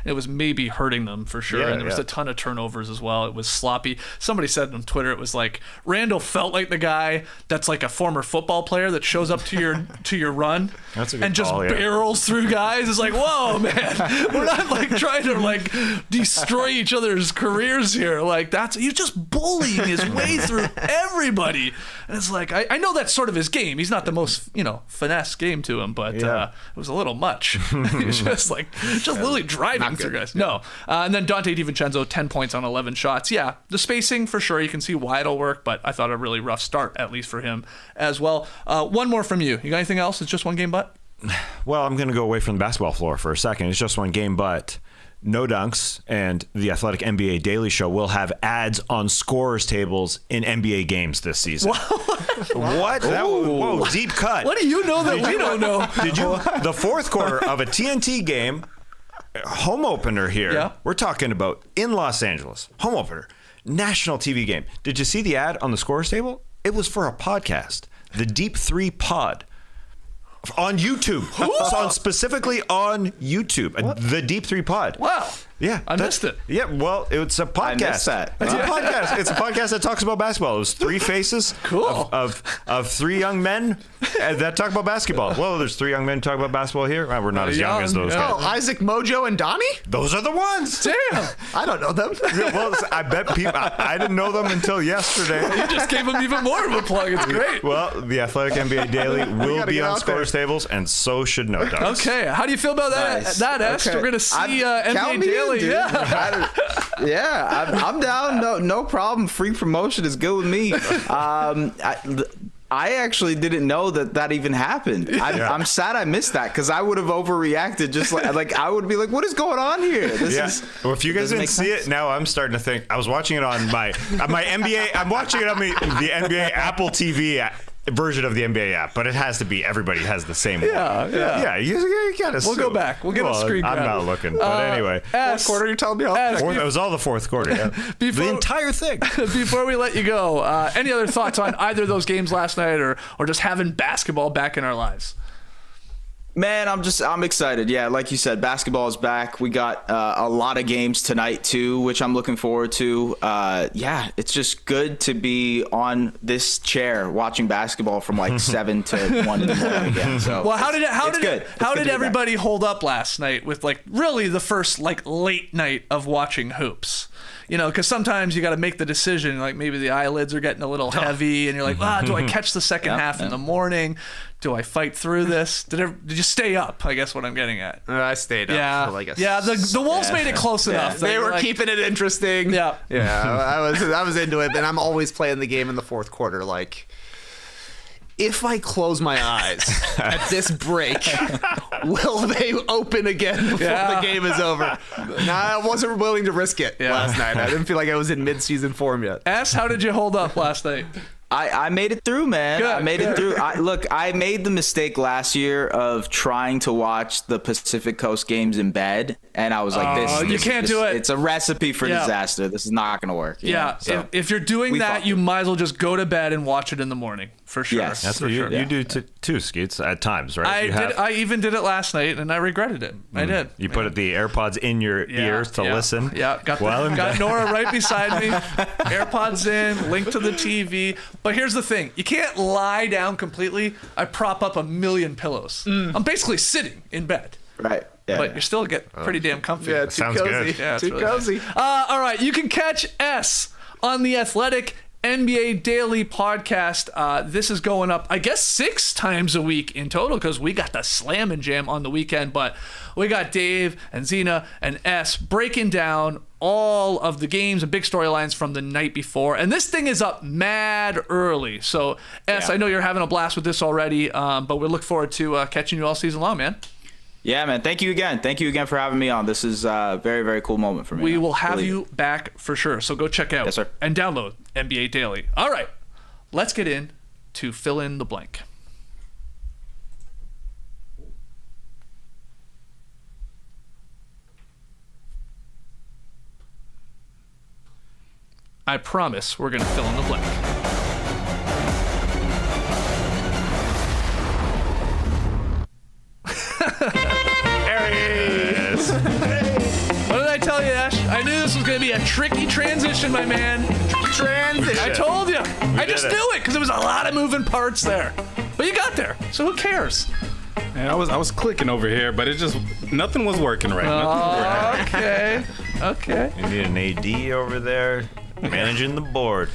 it was maybe hurting them for sure. And there was a ton of turnovers as well. It was sloppy. Somebody said on Twitter, it was like Randle felt like the guy that's like a former football player that shows up to your run and just barrels through guys. It's like, whoa, man, we're not like trying to like destroy each other's careers here. Like, he's just bullying his way through everybody. And it's like, I know that's sort of his game. He's not the most, finesse game to him, but it was a little much. He was just literally driving through guys. No. And then Dante DiVincenzo, 10 points on 11 shots. Yeah, the spacing, for sure, you can see why it'll work, but I thought a really rough start, at least for him as well. One more from you. You got anything else? It's just one game, but? Well, I'm going to go away from the basketball floor for a second. It's just one game, but No Dunks and the Athletic NBA Daily Show will have ads on scorers tables in NBA games this season. What? Whoa, deep cut. What do you know that we don't know? Did you? The fourth quarter of a TNT game, home opener here. Yeah. We're talking about in Los Angeles, home opener, national TV game. Did you see the ad on the scorers table? It was for a podcast, the Deep 3 Pod. On YouTube. Specifically on YouTube. The Deep 3 Pod. Wow. Yeah. I missed it. Yeah, well, it's a podcast. I missed that. It's a podcast. It's a podcast that talks about basketball. It was three faces of three young men that talk about basketball. Well, there's three young men talk about basketball here. Well, we're not as young as those guys. Oh, Isaac, Mojo, and Donnie? Those are the ones. Damn. I don't know them. Well, I bet people, I didn't know them until yesterday. You just gave them even more of a plug. It's great. Well, the Athletic NBA Daily will be on scores tables, and so should No Dunks. Okay, how do you feel about that? Nice. That Est? Okay. We're gonna see count NBA me in, Daily. dude. I'm down. No problem. Free promotion is good with me. I actually didn't know that even happened. I'm sad I missed that, because I would have overreacted. Just like I would be like, what is going on here? Well, if you guys didn't see it, now I'm starting to think. I was watching it on my NBA. I'm watching it on the NBA Apple TV version of the NBA app, but it has to be, everybody has the same one. Yeah. You gotta. We'll go back. We'll get a screen grab. I'm not looking, but anyway. Fourth quarter, you're telling me? It was all the fourth quarter. Yeah. The entire thing. Before we let you go, any other thoughts on either of those games last night, or just having basketball back in our lives? Man, I'm excited. Yeah, like you said, basketball is back. We got a lot of games tonight too, which I'm looking forward to. It's just good to be on this chair watching basketball from like 7 to 1 in the morning again. So, well, how did everybody hold up last night with like really the first like late night of watching hoops? because sometimes you got to make the decision. Like maybe the eyelids are getting a little heavy, and you're like, do I catch the second half in the morning? Do I fight through this? Did you stay up? I guess what I'm getting at. I stayed up. Yeah, for like the Wolves made it close enough. They were keeping it interesting. Yeah, I was into it, and I'm always playing the game in the fourth quarter. Like, if I close my eyes at this break, will they open again before the game is over? I wasn't willing to risk it last night. I didn't feel like I was in mid-season form yet. How did you hold up last night? I made it through, man. Good, I made it through. I made the mistake last year of trying to watch the Pacific Coast games in bed, and I was like, you can't do it. It's a recipe for disaster. This is not going to work. Yeah. So if you're doing that, you might as well just go to bed and watch it in the morning, for sure. Yes. That's what you do too, Skeets, at times, right? I even did it last night, and I regretted it. I did. You put the AirPods in your ears to listen. Yeah, got Nora right beside me. AirPods in, link to the TV. But here's the thing. You can't lie down completely. I prop up a million pillows. I'm basically sitting in bed. Right. Yeah, but you still get pretty damn comfy. Yeah, too Sounds cozy. good. Yeah, too really cozy. Nice. All right, you can catch S on the Athletic NBA Daily podcast. This is going up, I guess, 6 times a week in total because we got the Slam and Jam on the weekend. But we got Dave and Zena and S breaking down all of the games and big storylines from the night before. And this thing is up mad early. So, S, I know you're having a blast with this already, but we look forward to catching you all season long, man. Yeah, man. Thank you again. Thank you again for having me on. This is a very, very cool moment for me. We will have you back for sure. So go check out and download NBA Daily. All right, let's get in to fill in the blank. I promise we're going to fill in the blank. What did I tell you, Ash? I knew this was going to be a tricky transition, my man. Transition. I told you. I just knew it because there was a lot of moving parts there. But you got there, so who cares? Man, I was clicking over here, but it just nothing was working right. Okay. You need an AD over there managing the board.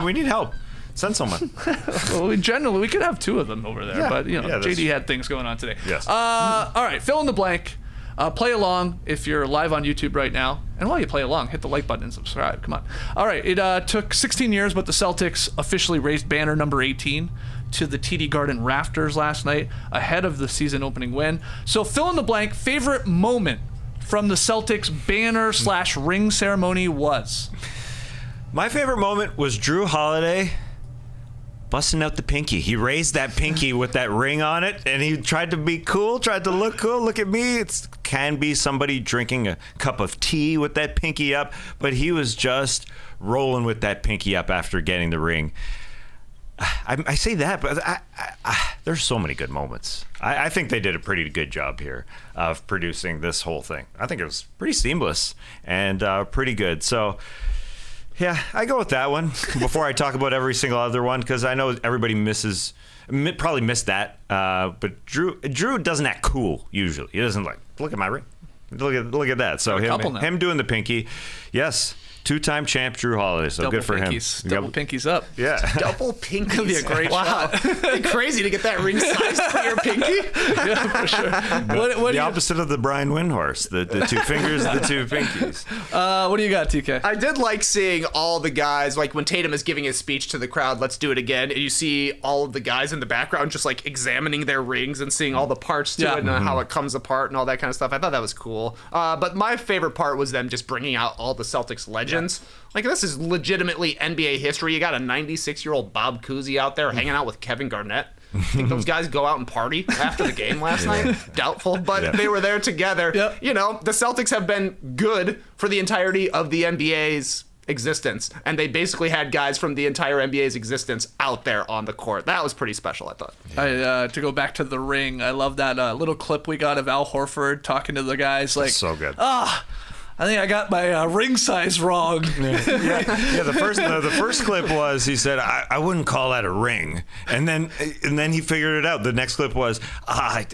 We need help. Send someone. Well, we could have 2 of them over there, but JD had things going on today. Yes. All right, fill in the blank. Play along if you're live on YouTube right now. And while you play along, hit the like button and subscribe. Come on. All right, it took 16 years, but the Celtics officially raised banner number 18 to the TD Garden rafters last night ahead of the season opening win. So fill in the blank. Favorite moment from the Celtics banner / ring ceremony was? My favorite moment was Drew Holiday busting out the pinky. He raised that pinky with that ring on it, and he tried to be cool, tried to look cool. Look at me. It can be somebody drinking a cup of tea with that pinky up, but he was just rolling with that pinky up after getting the ring. I say that, but there's so many good moments. I think they did a pretty good job here of producing this whole thing. I think it was pretty seamless and pretty good. So, yeah, I go with that one before I talk about every single other one because I know everybody probably missed that. But Drew doesn't act cool usually. He doesn't look at my ring. Look at that. So him doing the pinky, yes. 2-time champ Drew Holiday, so good for him. Double pinkies up. Yeah. Double pinkies. Could be a great shot. It'd be crazy to get that ring sized for your pinky. Yeah, for sure. What the opposite of the Brian Windhorse, the 2 fingers, the 2 pinkies. What do you got, TK? I did like seeing all the guys, like when Tatum is giving his speech to the crowd, let's do it again, and you see all of the guys in the background just like examining their rings and seeing all the parts to it and how it comes apart and all that kind of stuff. I thought that was cool. But my favorite part was them just bringing out all the Celtics legends. Like, this is legitimately NBA history. You got a 96-year-old Bob Cousy out there hanging out with Kevin Garnett. Think those guys go out and party after the game last night? Doubtful, but they were there together. Yep. You know, the Celtics have been good for the entirety of the NBA's existence, and they basically had guys from the entire NBA's existence out there on the court. That was pretty special, I thought. To go back to the ring, I love that little clip we got of Al Horford talking to the guys. Like, so good. I think I got my ring size wrong. Yeah, the first clip was he said, I wouldn't call that a ring. And then he figured it out. The next clip was, I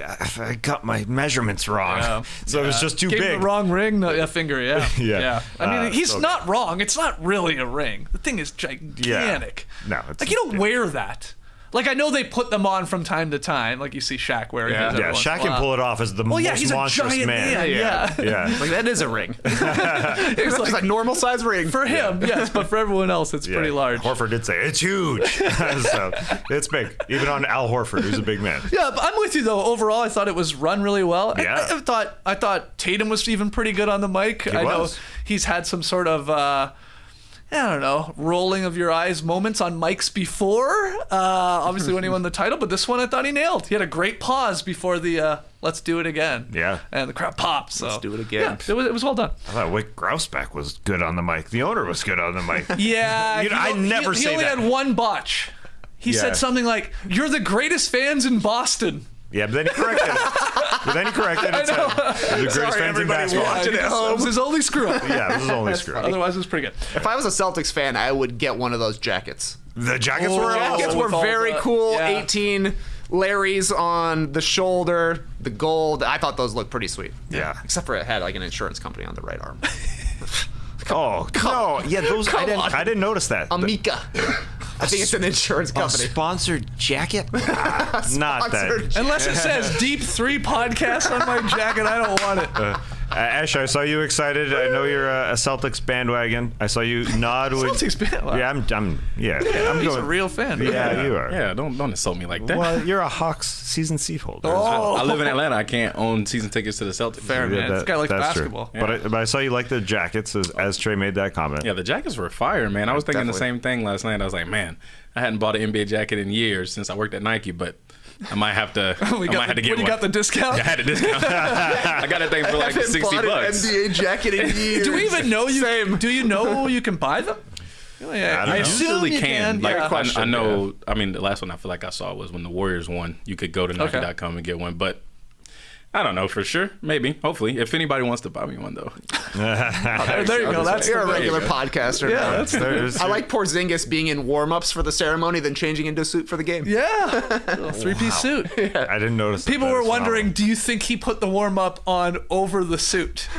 got my measurements wrong. Yeah. So it was just too Gave big. him the wrong ring, finger, yeah. Yeah. I mean, he's so not wrong. It's not really a ring. The thing is gigantic. No, it's like, you don't wear that. Like, I know they put them on from time to time. Like, you see Shaq wearing it. Yeah, Shaq can pull it off as the most he's a monstrous giant man. Yeah. Like, that is a ring. It's like a normal size ring. For him, yes, but for everyone else, it's pretty large. Horford did say it's huge. So it's big. Even on Al Horford, who's a big man. Yeah, but I'm with you though. Overall, I thought it was run really well. Yeah. I thought Tatum was even pretty good on the mic. I know he's had some sort of I don't know, rolling of your eyes moments on mics before. Obviously when he won the title, but this one I thought he nailed. He had a great pause before the let's do it again. Yeah. And the crowd popped. So Let's do it again. Yeah, it was well done. I thought Wick Grouseback was good on the mic. The owner was good on the mic. Yeah. I never he say only that. had one botch. He said something like, "You're the greatest fans in Boston." Yeah, but then he corrected it. And said, "You're the greatest fans in basketball." watching it at It home. was his only screw up. Yeah, this is only screw. Otherwise, it was pretty good. If I was a Celtics fan, I would get one of those jackets. The jackets were Jackets awesome. were with all very the- cool. yeah. 18 Larry's on the shoulder, the gold. I thought those looked pretty sweet. Yeah. Except for it had like an insurance company on the right arm. Oh, no. Yeah, those I didn't notice that. Amica. I think it's an insurance A company. sponsored jacket? Not that. Sponsored. Unless it says Deep 3 podcast on my jacket, I don't want it. Ash, I saw you excited. I know you're a Celtics bandwagon. I saw you nod with. Celtics bandwagon? Yeah, I'm He's going. a real fan. Yeah, you are. Yeah, don't insult me like that. Well, you're a Hawks season seat holder. I live in Atlanta. I can't own season tickets to the Celtics. Fair, man. This guy likes that's basketball. True. But I saw you like the jackets as Trey made that comment. Yeah, the jackets were fire, man. I was thinking the Definitely. same thing last night. I was like, man, I hadn't bought an NBA jacket in years since I worked at Nike, but I might have to. I might have to get when you one. got the discount? Yeah, I had a discount. I got a thing for like Haven't $60. bought an NBA jacket in years. Do we even know you? Same. Do you know you can buy them? Yeah, I don't know. assume Usually you can. Yeah. Like, I know. I mean, the last one I feel like I saw was when the Warriors won. You could go to Nike.com and get one, but I don't know for sure. Maybe, hopefully, if anybody wants to buy me one though. There you go. That's You're a the regular way. podcaster. Yeah, now. that's There's- I like Porzingis being in warm-ups for the ceremony, then changing into a suit for the game. Yeah, little three-piece suit. I didn't notice. People that. were That's wondering, do you think he put the warm-up on over the suit?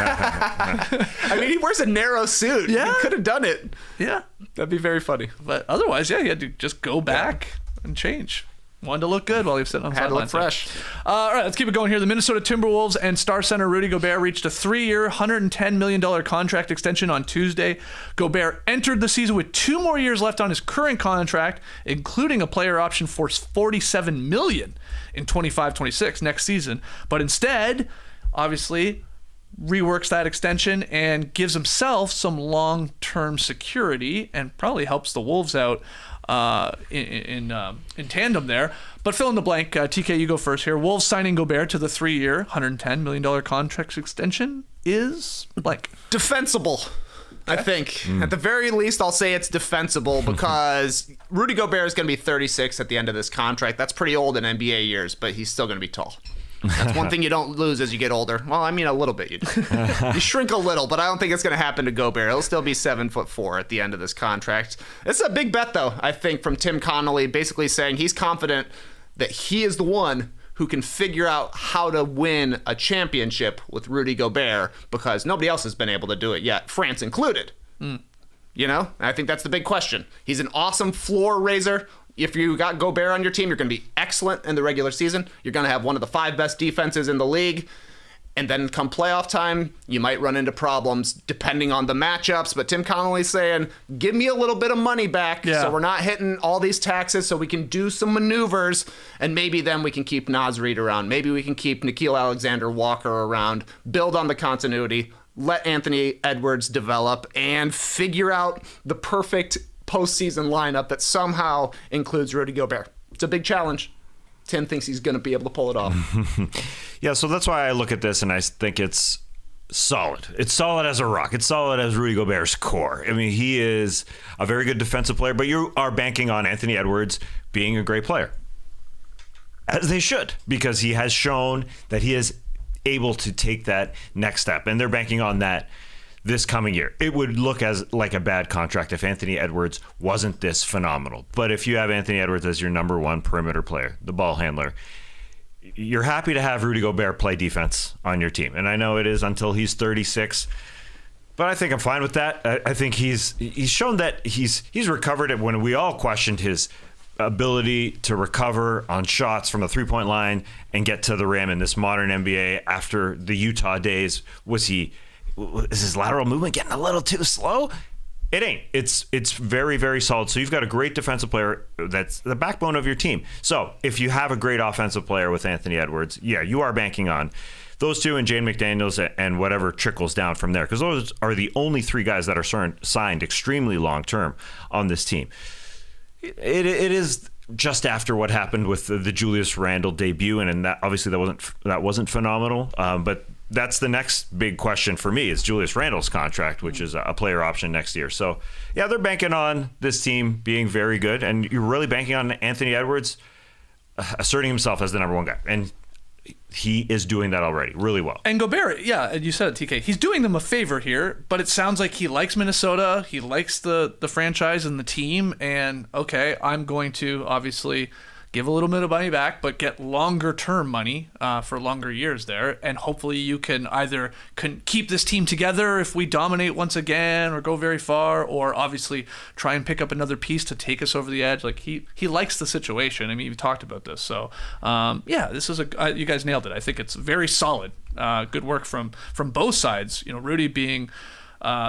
I mean, he wears a narrow suit. Yeah. He could have done it. Yeah, that'd be very funny. But otherwise, yeah, he had to just go back and change. Wanted to look good while he was sitting on the Had to sidelines. look fresh. All right, let's keep it going here. The Minnesota Timberwolves and star center Rudy Gobert reached a 3-year, $110 million contract extension on Tuesday. Gobert entered the season with 2 more years left on his current contract, including a player option for $47 million in 25-26 next season. But instead, obviously, reworks that extension and gives himself some long-term security and probably helps the Wolves out in tandem there. But fill in the blank. TK, you go first here. Wolves signing Gobert to the 3-year, $110 million contract extension is blank. Defensible, I think. At the very least, I'll say it's defensible because Rudy Gobert is going to be 36 at the end of this contract. That's pretty old in NBA years, but he's still going to be tall. That's one thing you don't lose as you get older. Well, I mean, a little bit. You shrink a little, but I don't think it's going to happen to Gobert. He'll still be 7'4" at the end of this contract. It's a big bet, though, I think, from Tim Connolly, basically saying he's confident that he is the one who can figure out how to win a championship with Rudy Gobert because nobody else has been able to do it yet, France included. You know, I think that's the big question. He's an awesome floor raiser. If you got Gobert on your team, you're going to be excellent in the regular season. You're going to have one of the 5 best defenses in the league. And then come playoff time, you might run into problems depending on the matchups. But Tim Connolly's saying, give me a little bit of money back so we're not hitting all these taxes so we can do some maneuvers. And maybe then we can keep Naz Reid around. Maybe we can keep Nickeil Alexander-Walker around, build on the continuity, let Anthony Edwards develop, and figure out the perfect postseason lineup that somehow includes Rudy Gobert. It's a big challenge. Tim thinks he's going to be able to pull it off. Yeah, so that's why I look at this and I think it's solid. It's solid as a rock. It's solid as Rudy Gobert's core. I mean, he is a very good defensive player, but you are banking on Anthony Edwards being a great player. As they should, because he has shown that he is able to take that next step. And they're banking on that this coming year. It would look as like a bad contract if Anthony Edwards wasn't this phenomenal. But if you have Anthony Edwards as your number one perimeter player, the ball handler, you're happy to have Rudy Gobert play defense on your team. And I know it is until he's 36, but I think I'm fine with that. I think he's shown that he's recovered it when we all questioned his ability to recover on shots from the three-point line and get to the rim in this modern NBA after the Utah days. Is his lateral movement getting a little too slow? It ain't. It's very, very solid. So you've got a great defensive player that's the backbone of your team. So if you have a great offensive player with Anthony Edwards, yeah, you are banking on those two and Jane McDaniels and whatever trickles down from there, because those are the only three guys that are signed extremely long-term on this team. It is just after what happened with the Julius Randle debut, and that obviously that wasn't phenomenal, but that's the next big question for me is Julius Randle's contract, which is a player option next year. So, yeah, they're banking on this team being very good, and you're really banking on Anthony Edwards asserting himself as the number one guy. And he is doing that already really well. And Gobert, yeah, and you said it, TK, he's doing them a favor here, but it sounds like he likes Minnesota, he likes the franchise and the team, and okay, I'm going to obviously give a little bit of money back, but get longer term money for longer years there. And hopefully you can either keep this team together if we dominate once again or go very far, or obviously try and pick up another piece to take us over the edge. Like he likes the situation. I mean, you've talked about this. So yeah, this is you guys nailed it. I think it's very solid. Good work from both sides. You know, Rudy being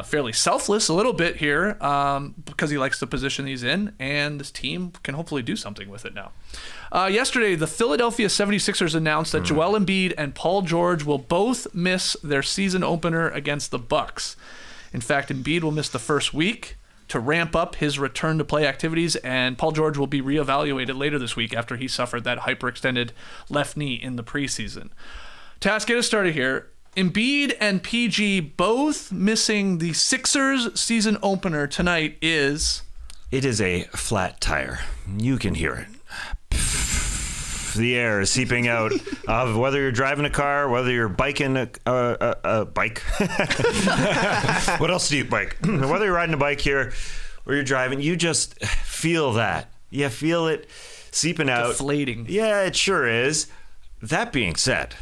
fairly selfless a little bit here because he likes the position he's in, and this team can hopefully do something with it now. Yesterday, the Philadelphia 76ers announced that Joel Embiid and Paul George will both miss their season opener against the Bucks. In fact, Embiid will miss the first week to ramp up his return to play activities, and Paul George will be reevaluated later this week after he suffered that hyperextended left knee in the preseason. Task, get us started here. Embiid and PG both missing the Sixers season opener tonight is... It is a flat tire. You can hear it. The air is seeping out of whether you're driving a car, whether you're biking a bike. What else do you bike? Whether you're riding a bike here or you're driving, you just feel that. You feel it seeping out. Deflating. Yeah, it sure is. That being said,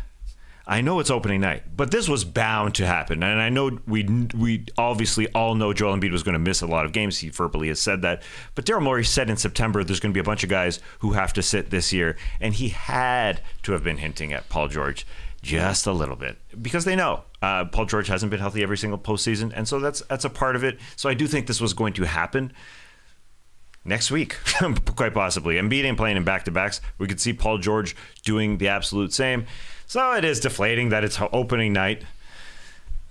I know it's opening night, but this was bound to happen. And I know we obviously all know Joel Embiid was going to miss a lot of games. He verbally has said that. But Daryl Morey said in September there's going to be a bunch of guys who have to sit this year. And he had to have been hinting at Paul George just a little bit because they know Paul George hasn't been healthy every single postseason. And so that's a part of it. So I do think this was going to happen next week, quite possibly. Embiid ain't playing in back-to-backs. We could see Paul George doing the absolute same. So it is deflating that it's opening night.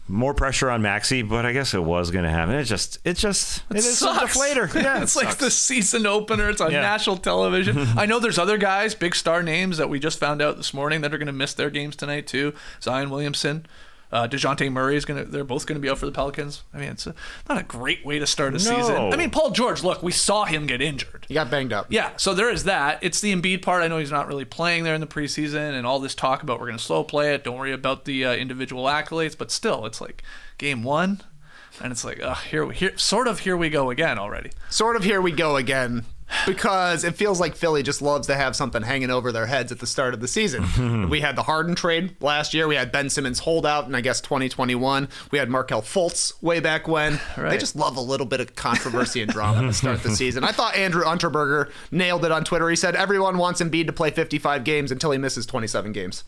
More pressure on Maxey, but I guess it was going to happen. It is a deflator. Yeah, it's like the season opener. It's on national television. I know there's other guys, big star names that we just found out this morning that are going to miss their games tonight too. Zion Williamson. DeJounte Murray they're both going to be out for the Pelicans. I mean, it's not a great way to start a season. I mean, Paul George, look, we saw him get injured. He got banged up. Yeah, so there is that. It's the Embiid part. I know he's not really playing there in the preseason, and all this talk about we're going to slow play it. Don't worry about the individual accolades, but still, it's like game one, and it's like, here we go again already. Sort of here we go again. Because it feels like Philly just loves to have something hanging over their heads at the start of the season. We had the Harden trade last year. We had Ben Simmons holdout in, I guess, 2021. We had Markelle Fultz way back when. Right. They just love a little bit of controversy and drama to start the season. I thought Andrew Unterberger nailed it on Twitter. He said everyone wants Embiid to play 55 games until he misses 27 games.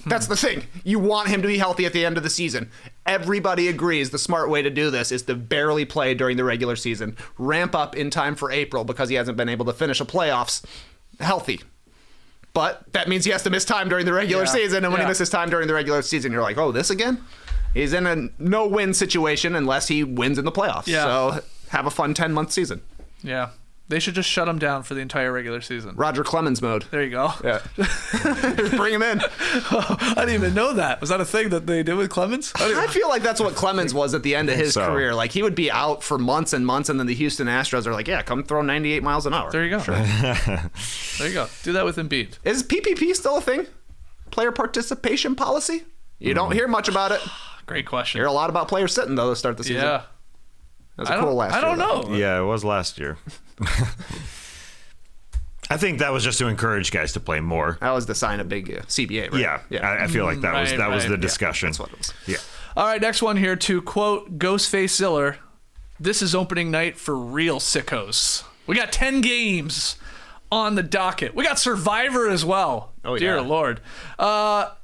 That's the thing. You want him to be healthy at the end of the season. Everybody agrees the smart way to do this is to barely play during the regular season. Ramp up in time for April because he hasn't been able to finish a playoffs healthy. But that means he has to miss time during the regular season. And when he misses time during the regular season, you're like, oh, this again? He's in a no-win situation unless he wins in the playoffs. Yeah. So have a fun 10-month season. Yeah. They should just shut him down for the entire regular season. Roger Clemens mode. There you go. Yeah. Bring him in. I didn't even know that. Was that a thing that they did with Clemens? I feel like that's what Clemens was at the end of his career. Like, he would be out for months and months, and then the Houston Astros are like, yeah, come throw 98 miles an hour. There you go. Sure. There you go. Do that with Embiid. Is PPP still a thing? Player participation policy? You don't hear much about it. Great question. You hear a lot about players sitting, though, to start the season. Yeah. That was cool last year. I don't know. Yeah, it was last year. I think that was just to encourage guys to play more. That was the sign of big CBA, right? Yeah. I feel like that was the discussion. That's what it was. Yeah. All right, next one here. To quote Ghostface Ziller, this is opening night for real sickos. We got 10 games on the docket. We got Survivor as well. Oh, Dear yeah. Lord.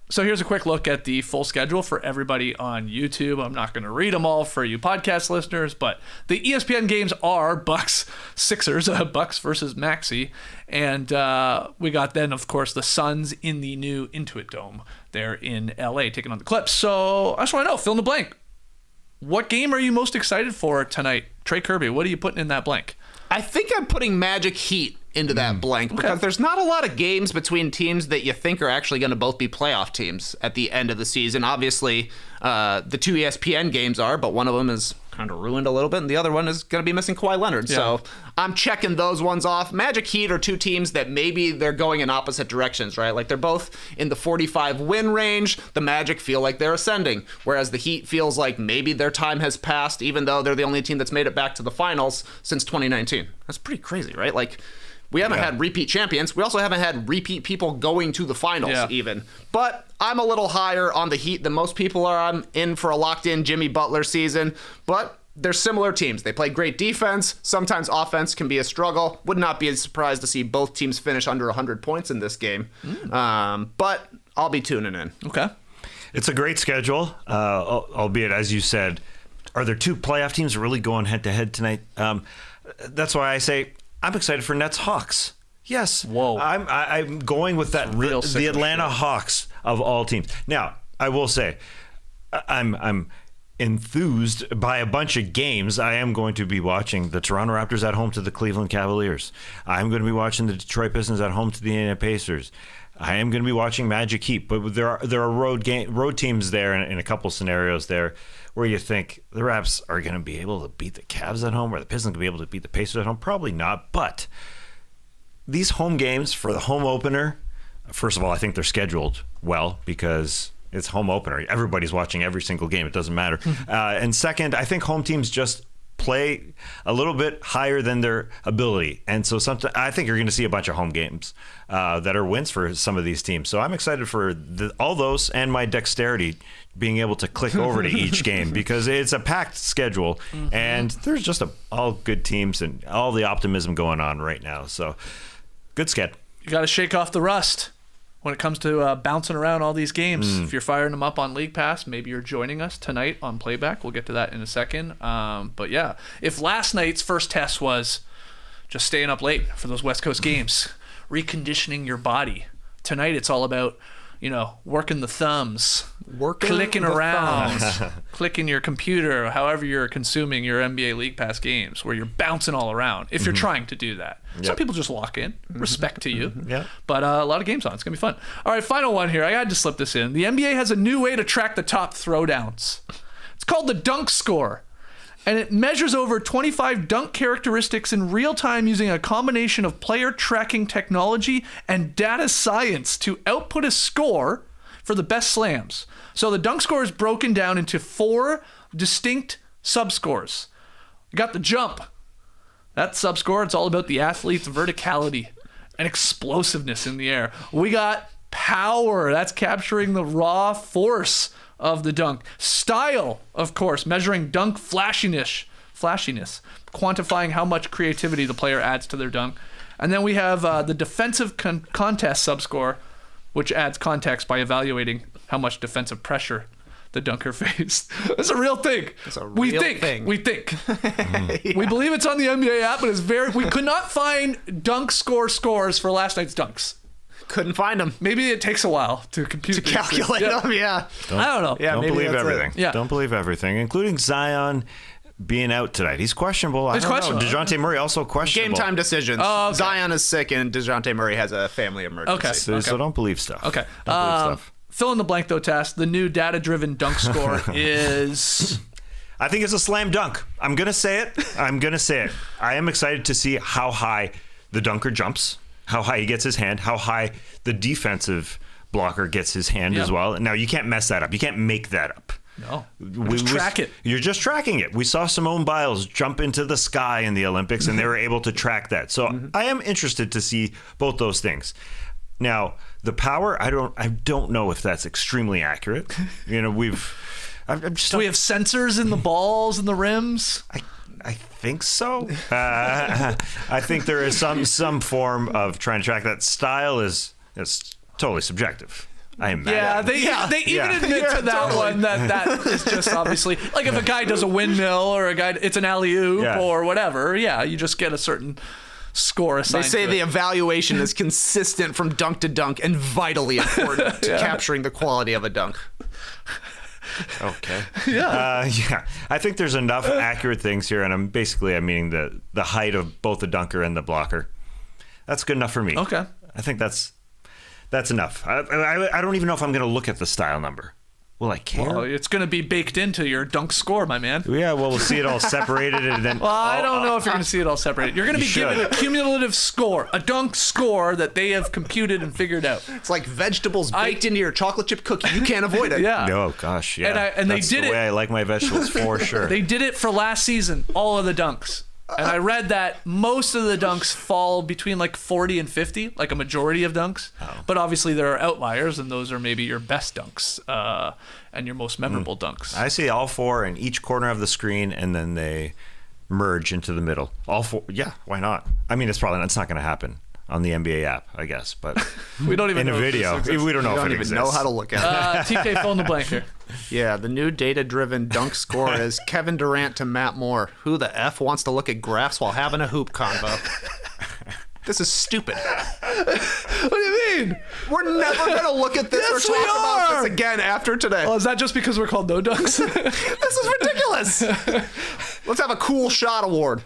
So here's a quick look at the full schedule for everybody on YouTube. I'm not going to read them all for you podcast listeners, but the ESPN games are Bucks Sixers, Bucks versus Maxey, and we got then, of course, the Suns in the new Intuit Dome there in LA taking on the Clips. So I just want to know, fill in the blank. What game are you most excited for tonight? Trey Kirby, what are you putting in that blank? I think I'm putting Magic Heat into that blank because there's not a lot of games between teams that you think are actually going to both be playoff teams at the end of the season. Obviously, the two ESPN games are, but one of them is kind of ruined a little bit, and the other one is going to be missing Kawhi Leonard. Yeah. So I'm checking those ones off. Magic Heat are two teams that maybe they're going in opposite directions, right? Like they're both in the 45 win range. The Magic feel like they're ascending, whereas the Heat feels like maybe their time has passed, even though they're the only team that's made it back to the finals since 2019. That's pretty crazy, right? Like, we haven't had repeat champions. We also haven't had repeat people going to the finals even. But I'm a little higher on the Heat than most people are. I'm in for a locked-in Jimmy Butler season. But they're similar teams. They play great defense. Sometimes offense can be a struggle. Would not be surprised to see both teams finish under 100 points in this game. But I'll be tuning in. Okay. It's a great schedule, albeit, as you said, are there two playoff teams really going head-to-head tonight? That's why I say I'm excited for Nets Hawks. Yes. Whoa. I'm going with that. Real the Atlanta Hawks of all teams. Now, I will say, I'm enthused by a bunch of games. I am going to be watching the Toronto Raptors at home to the Cleveland Cavaliers. I'm going to be watching the Detroit Pistons at home to the Indiana Pacers. I am going to be watching Magic Heat, but there are road teams there in a couple scenarios there where you think the Raps are going to be able to beat the Cavs at home, or the Pistons going to be able to beat the Pacers at home. Probably not, but these home games for the home opener, first of all, I think they're scheduled well because it's home opener. Everybody's watching every single game. It doesn't matter. And second, I think home teams just play a little bit higher than their ability. And so I think you're going to see a bunch of home games that are wins for some of these teams. So I'm excited for all those and my dexterity being able to click over to each game because it's a packed schedule and there's just all good teams and all the optimism going on right now. So good sked. You got to shake off the rust when it comes to bouncing around all these games. If you're firing them up on League Pass, maybe you're joining us tonight on Playback. We'll get to that in a second. But yeah, if last night's first test was just staying up late for those West Coast games, reconditioning your body, tonight it's all about, working the thumbs, clicking around, clicking your computer, however you're consuming your NBA League Pass games, where you're bouncing all around. If you're trying to do that, some people just lock in. Respect to you. But a lot of games on. It's gonna be fun. All right, final one here. I had to slip this in. The NBA has a new way to track the top throwdowns. It's called the dunk score. And it measures over 25 dunk characteristics in real time using a combination of player tracking technology and data science to output a score for the best slams. So the dunk score is broken down into 4 distinct subscores. You got the jump. That subscore, it's all about the athlete's verticality and explosiveness in the air. We got power. That's capturing the raw force of the dunk. Style, of course, measuring dunk flashiness, quantifying how much creativity the player adds to their dunk. And then we have the defensive contest subscore, which adds context by evaluating how much defensive pressure the dunker faced. It's a real thing. It's a real thing. We think. We believe it's on the NBA app, but we could not find dunk scores for last night's dunks. Couldn't find them. Maybe it takes a while to compute. To calculate them, I don't know. Yeah, don't believe everything. Yeah. Don't believe everything, including Zion being out tonight. He's questionable. I don't know. DeJounte Murray also questionable. Game time decisions. Oh, okay. Zion is sick and DeJounte Murray has a family emergency. So don't believe stuff. Okay. Don't believe stuff. Fill in the blank, though, Task. The new data-driven dunk score is... I think it's a slam dunk. I'm going to say it. I am excited to see how high the dunker jumps, how high he gets his hand, how high the defensive blocker gets his hand as well. Now, you can't mess that up. You can't make that up. No. Just track it. You're just tracking it. We saw Simone Biles jump into the sky in the Olympics, and they were able to track that. So I am interested to see both those things. Now, the power, I don't know if that's extremely accurate. You know, do we have sensors in the balls and the rims? I think so. I think there is some form of trying to track that. Style is totally subjective. I am mad. They even admit to that one that is just obviously like if a guy does a windmill or it's an alley-oop or whatever. Yeah, you just get a certain score assigned. They say the evaluation is consistent from dunk to dunk and vitally important to capturing the quality of a dunk. Okay. Yeah. I think there's enough accurate things here, and I'm meaning the height of both the dunker and the blocker. That's good enough for me. Okay. I think that's enough. I don't even know if I'm going to look at the style number. Will I care? Well, it's going to be baked into your dunk score, my man. Yeah, well, we'll see it all separated and then. Well, I don't know if you're going to see it all separated. You're going to be given a cumulative score, a dunk score that they have computed and figured out. It's like vegetables baked into your chocolate chip cookie. You can't avoid it. Yeah. Oh gosh, yeah. And that's they did the way I like my vegetables for sure. They did it for last season, all of the dunks. And I read that most of the dunks fall between like 40 and 50, like a majority of dunks. But obviously there are outliers, and those are maybe your best dunks and your most memorable dunks. I see all four in each corner of the screen, and then they merge into the middle. All four. Yeah, why not? I mean, it's not going to happen on the NBA app, I guess. But we don't even in know a video, we don't know if it even exists. know how to look at it. TK, fill in the blank here. Yeah, the new data-driven dunk score is Kevin Durant to Matt Moore. Who the F wants to look at graphs while having a hoop convo? This is stupid. What do you mean? We're never going to look at this or talk about this again after today. Oh, is that just because we're called no dunks? This is ridiculous. Let's have a cool shot award.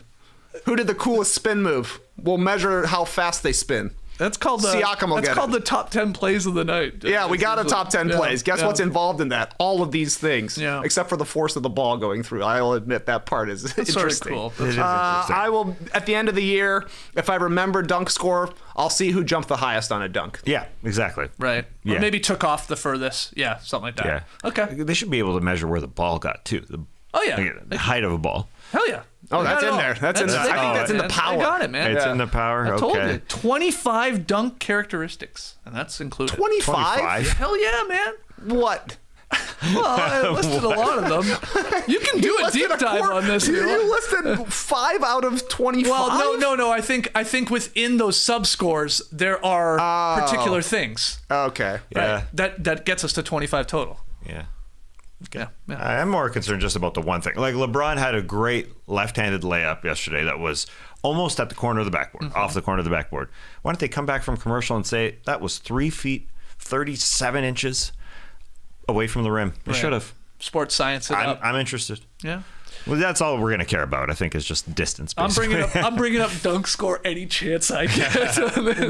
Who did the coolest spin move? We'll measure how fast they spin. That's called the top 10 plays of the night. Yeah, we got a top 10 plays. Guess what's involved in that? All of these things. Yeah. Except for the force of the ball going through. I'll admit that part is interesting. Sort of cool. It is interesting. I will, at the end of the year, if I remember dunk score, I'll see who jumped the highest on a dunk. Yeah, exactly. Right. Yeah. Or maybe took off the furthest. Yeah, something like that. Yeah. Okay. They should be able to measure where the ball got to. The height of a ball. Hell yeah. Oh, that's in there. That's in there. I think that's in the power. I got it, man. It's in the power. I told you. 25 dunk characteristics, and that's included. 25? Hell yeah, man. What? Well, I listed a lot of them. You can do a deep dive on this. You listed 5 out of 25? Well, no. I think within those sub-scores, there are particular things. Okay. Yeah. Right? That gets us to 25 total. Yeah. Okay. Yeah. I'm more concerned just about the one thing. Like LeBron had a great left-handed layup yesterday that was almost at the corner of the backboard, off the corner of the backboard. Why don't they come back from commercial and say that was 3 feet, 37 inches away from the rim? They should have. Sports science it up. I'm interested. Yeah. Well, that's all we're going to care about, I think, is just distance. Basically. I'm bringing up dunk score any chance I get.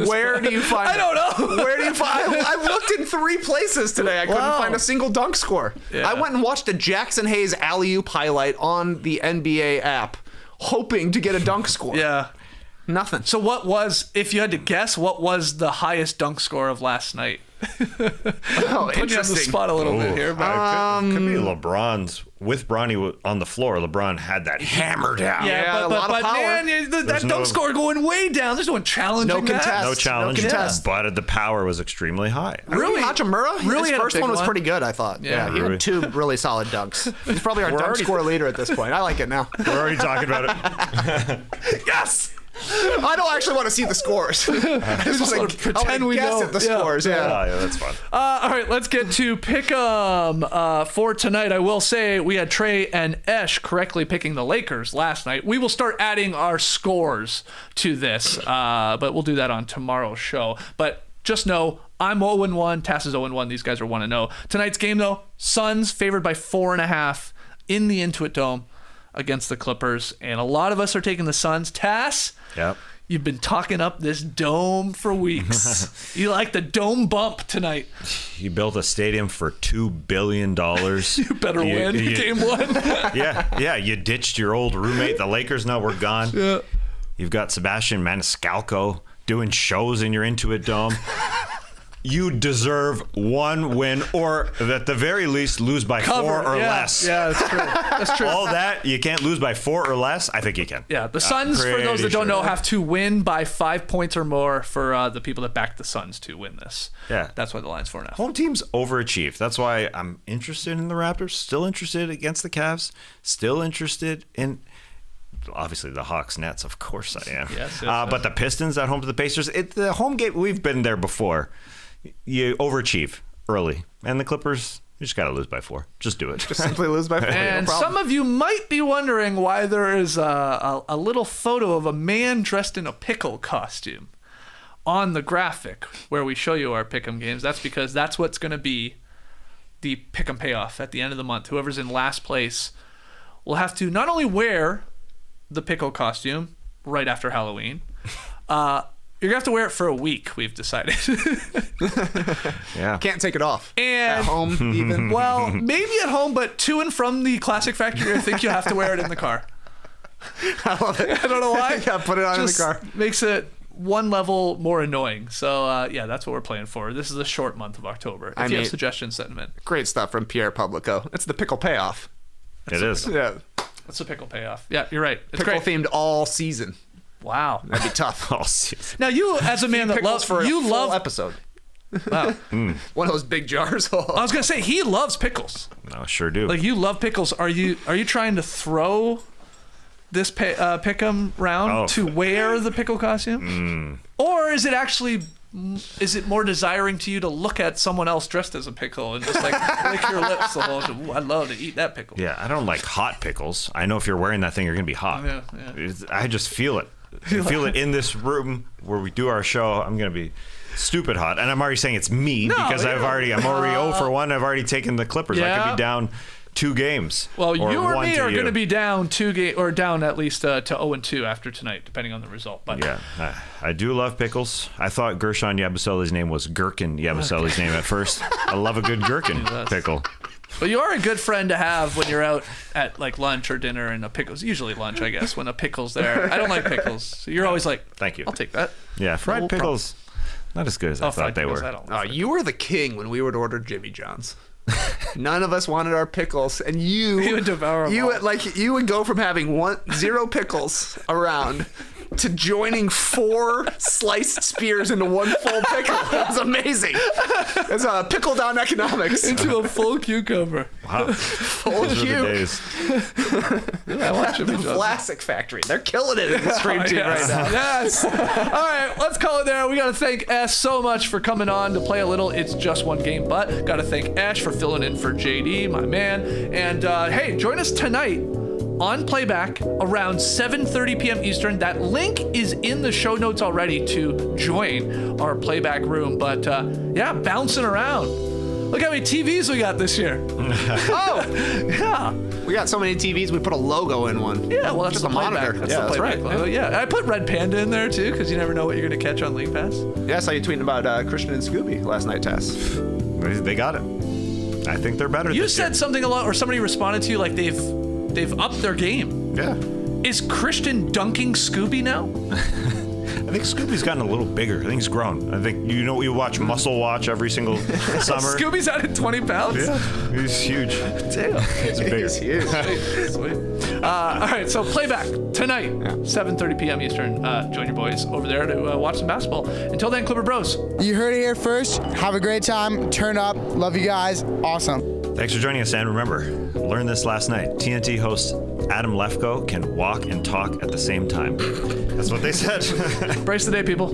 Where do you find I don't know. Where do you find I looked in 3 places today. I couldn't find a single dunk score. Yeah. I went and watched a Jackson Hayes alley-oop highlight on the NBA app, hoping to get a dunk score. Yeah. Nothing. So what was, if you had to guess, what was the highest dunk score of last night? Oh, Put you on the spot a little bit here. But Could be LeBron's with Bronny on the floor. LeBron had that hammered out. Yeah, a lot of power. Man, that dunk score going way down. There's no one challenging No contest. that. No challenge, No contest. but the power was extremely high. Really? Hachimura? Really His had a first big one was one. pretty good, I thought. Yeah. Yeah, he had 2 really solid dunks. He's probably our dunk score leader at this point. I like it now. We're already talking about it. Yes! I don't actually want to see the scores. I just want to pretend we guess know. at the Yeah. scores. Yeah. Oh, yeah, that's fun. All right, let's get to Pick'em for tonight. I will say we had Trey and Esh correctly picking the Lakers last night. We will start adding our scores to this, but we'll do that on tomorrow's show. But just know I'm 0-1. Tass is 0-1. These guys are 1-0. Tonight's game, though, Suns favored by 4.5 in the Intuit Dome against the Clippers, and a lot of us are taking the Suns. Tass, Yep. you've been talking up this dome for weeks. You like the dome bump tonight. You built a stadium for $2 billion. You better win game 1. Yeah. You ditched your old roommate. The Lakers now we're gone. Yeah. You've got Sebastian Maniscalco doing shows in your Intuit Dome. you deserve one win, or at the very least lose by 4 or less. Yeah, that's true. That's true. All that, you can't lose by 4 or less. I think you can. Yeah, the Suns, for those that don't know, have to win by 5 points or more for the people that back the Suns to win this. Yeah. That's why the line's 4.5. Home teams overachieve. That's why I'm interested in the Raptors, still interested against the Cavs, still interested in... Obviously, the Hawks, Nets, of course I am. Yes. But the Pistons at home to the Pacers, the home game, we've been there before. You overachieve early. And the Clippers, you just got to lose by 4. Just do it. Just simply lose by 4. And no problem. some of you might be wondering why there is a little photo of a man dressed in a pickle costume on the graphic where we show you our pick'em games. That's because that's what's going to be the pick'em payoff at the end of the month. Whoever's in last place will have to not only wear the pickle costume right after Halloween, you're gonna have to wear it for a week, we've decided. Yeah. Can't take it off. And at home, even. Well, maybe at home, but to and from the Classic Factory, I think you have to wear it in the car. I love it. I don't know why. Yeah, put it on Just in the car. Makes it one level more annoying. So, yeah, that's what we're playing for. This is a short month of October. If you have suggestions, send them in. Great stuff from Pierre Publico. It's the pickle payoff. It is. Yeah. That's a pickle payoff. Yeah, you're right. It's Pickle great. themed all season. Wow. That'd be tough. Oh, seriously. Now, you, as a man that Pickles loves... for a You full love... episode. Wow. One of those big jars. I was going to say, he loves pickles. No, sure do. Like, you love pickles. Are you trying to throw this pick'em round to wear the pickle costume? Or is it actually... Is it more desiring to you to look at someone else dressed as a pickle and just like lick your lips the whole time? Ooh, I'd love to eat that pickle. Yeah, I don't like hot pickles. I know if you're wearing that thing, you're going to be hot. Yeah. I just feel it. I feel it in this room where we do our show. I'm going to be stupid hot. And I'm already saying it's me because I'm already 0 for 1. I've already taken the Clippers. I could be down 2 games. Well, you or me are you. going to be down 2 games, or down at least to 0-2 after tonight, depending on the result. But yeah, I do love pickles. I thought Gershon Yabusele's name was Gherkin Yabusele's name at first. I love a good gherkin pickle. But you are a good friend to have when you're out at like lunch or dinner and a pickle's usually lunch, I guess, when a pickle's there. I don't like pickles. So you're always like, thank you. I'll take that. Yeah, fried No pickles, not as good as I thought they pickles, were. I don't like You were the king when we would order Jimmy John's. None of us wanted our pickles, and you would devour them all. You would go from having 0 pickles around to joining 4 sliced spears into 1 full pickle. It was amazing. It's a pickle down economics. into a full cucumber. Wow, Full those were the cube. days. I want Jimmy The Johnson. Classic Factory. They're killing it in the stream team right now. Yes. All right, let's call it there. We got to thank Ash so much for coming on to play a little It's Just One Game, but got to thank Ash for filling in for JD, my man. And hey, join us tonight on playback around 7:30 p.m. Eastern. That link is in the show notes already to join our playback room. But yeah, bouncing around. Look how many TVs we got this year. Oh, Yeah. we got so many TVs, we put a logo in one. Yeah, well, that's Just the a monitor. playback. Yeah, the that's playback right. logo. Yeah, I put Red Panda in there too, because you never know what you're going to catch on League Pass. Yeah, I saw you tweeting about Christian and Scooby last night, Tess. They got it. I think they're better. You this said year. something a lot, or somebody responded to you like they've upped their game. Yeah. Is Christian dunking Scooby now? I think Scooby's gotten a little bigger. I think he's grown. I think you watch Muscle Watch every single summer. Scooby's added 20 pounds? Yeah, he's huge. Damn. He's bigger. He's huge. Sweet. All right, so playback tonight, 7:30 p.m. Eastern. Join your boys over there to watch some basketball. Until then, Clipper Bros. You heard it here first. Have a great time. Turn up. Love you guys. Awesome. Thanks for joining us, and remember, learned this last night. TNT host Adam Lefkoe can walk and talk at the same time. That's what they said. Brace the day, people.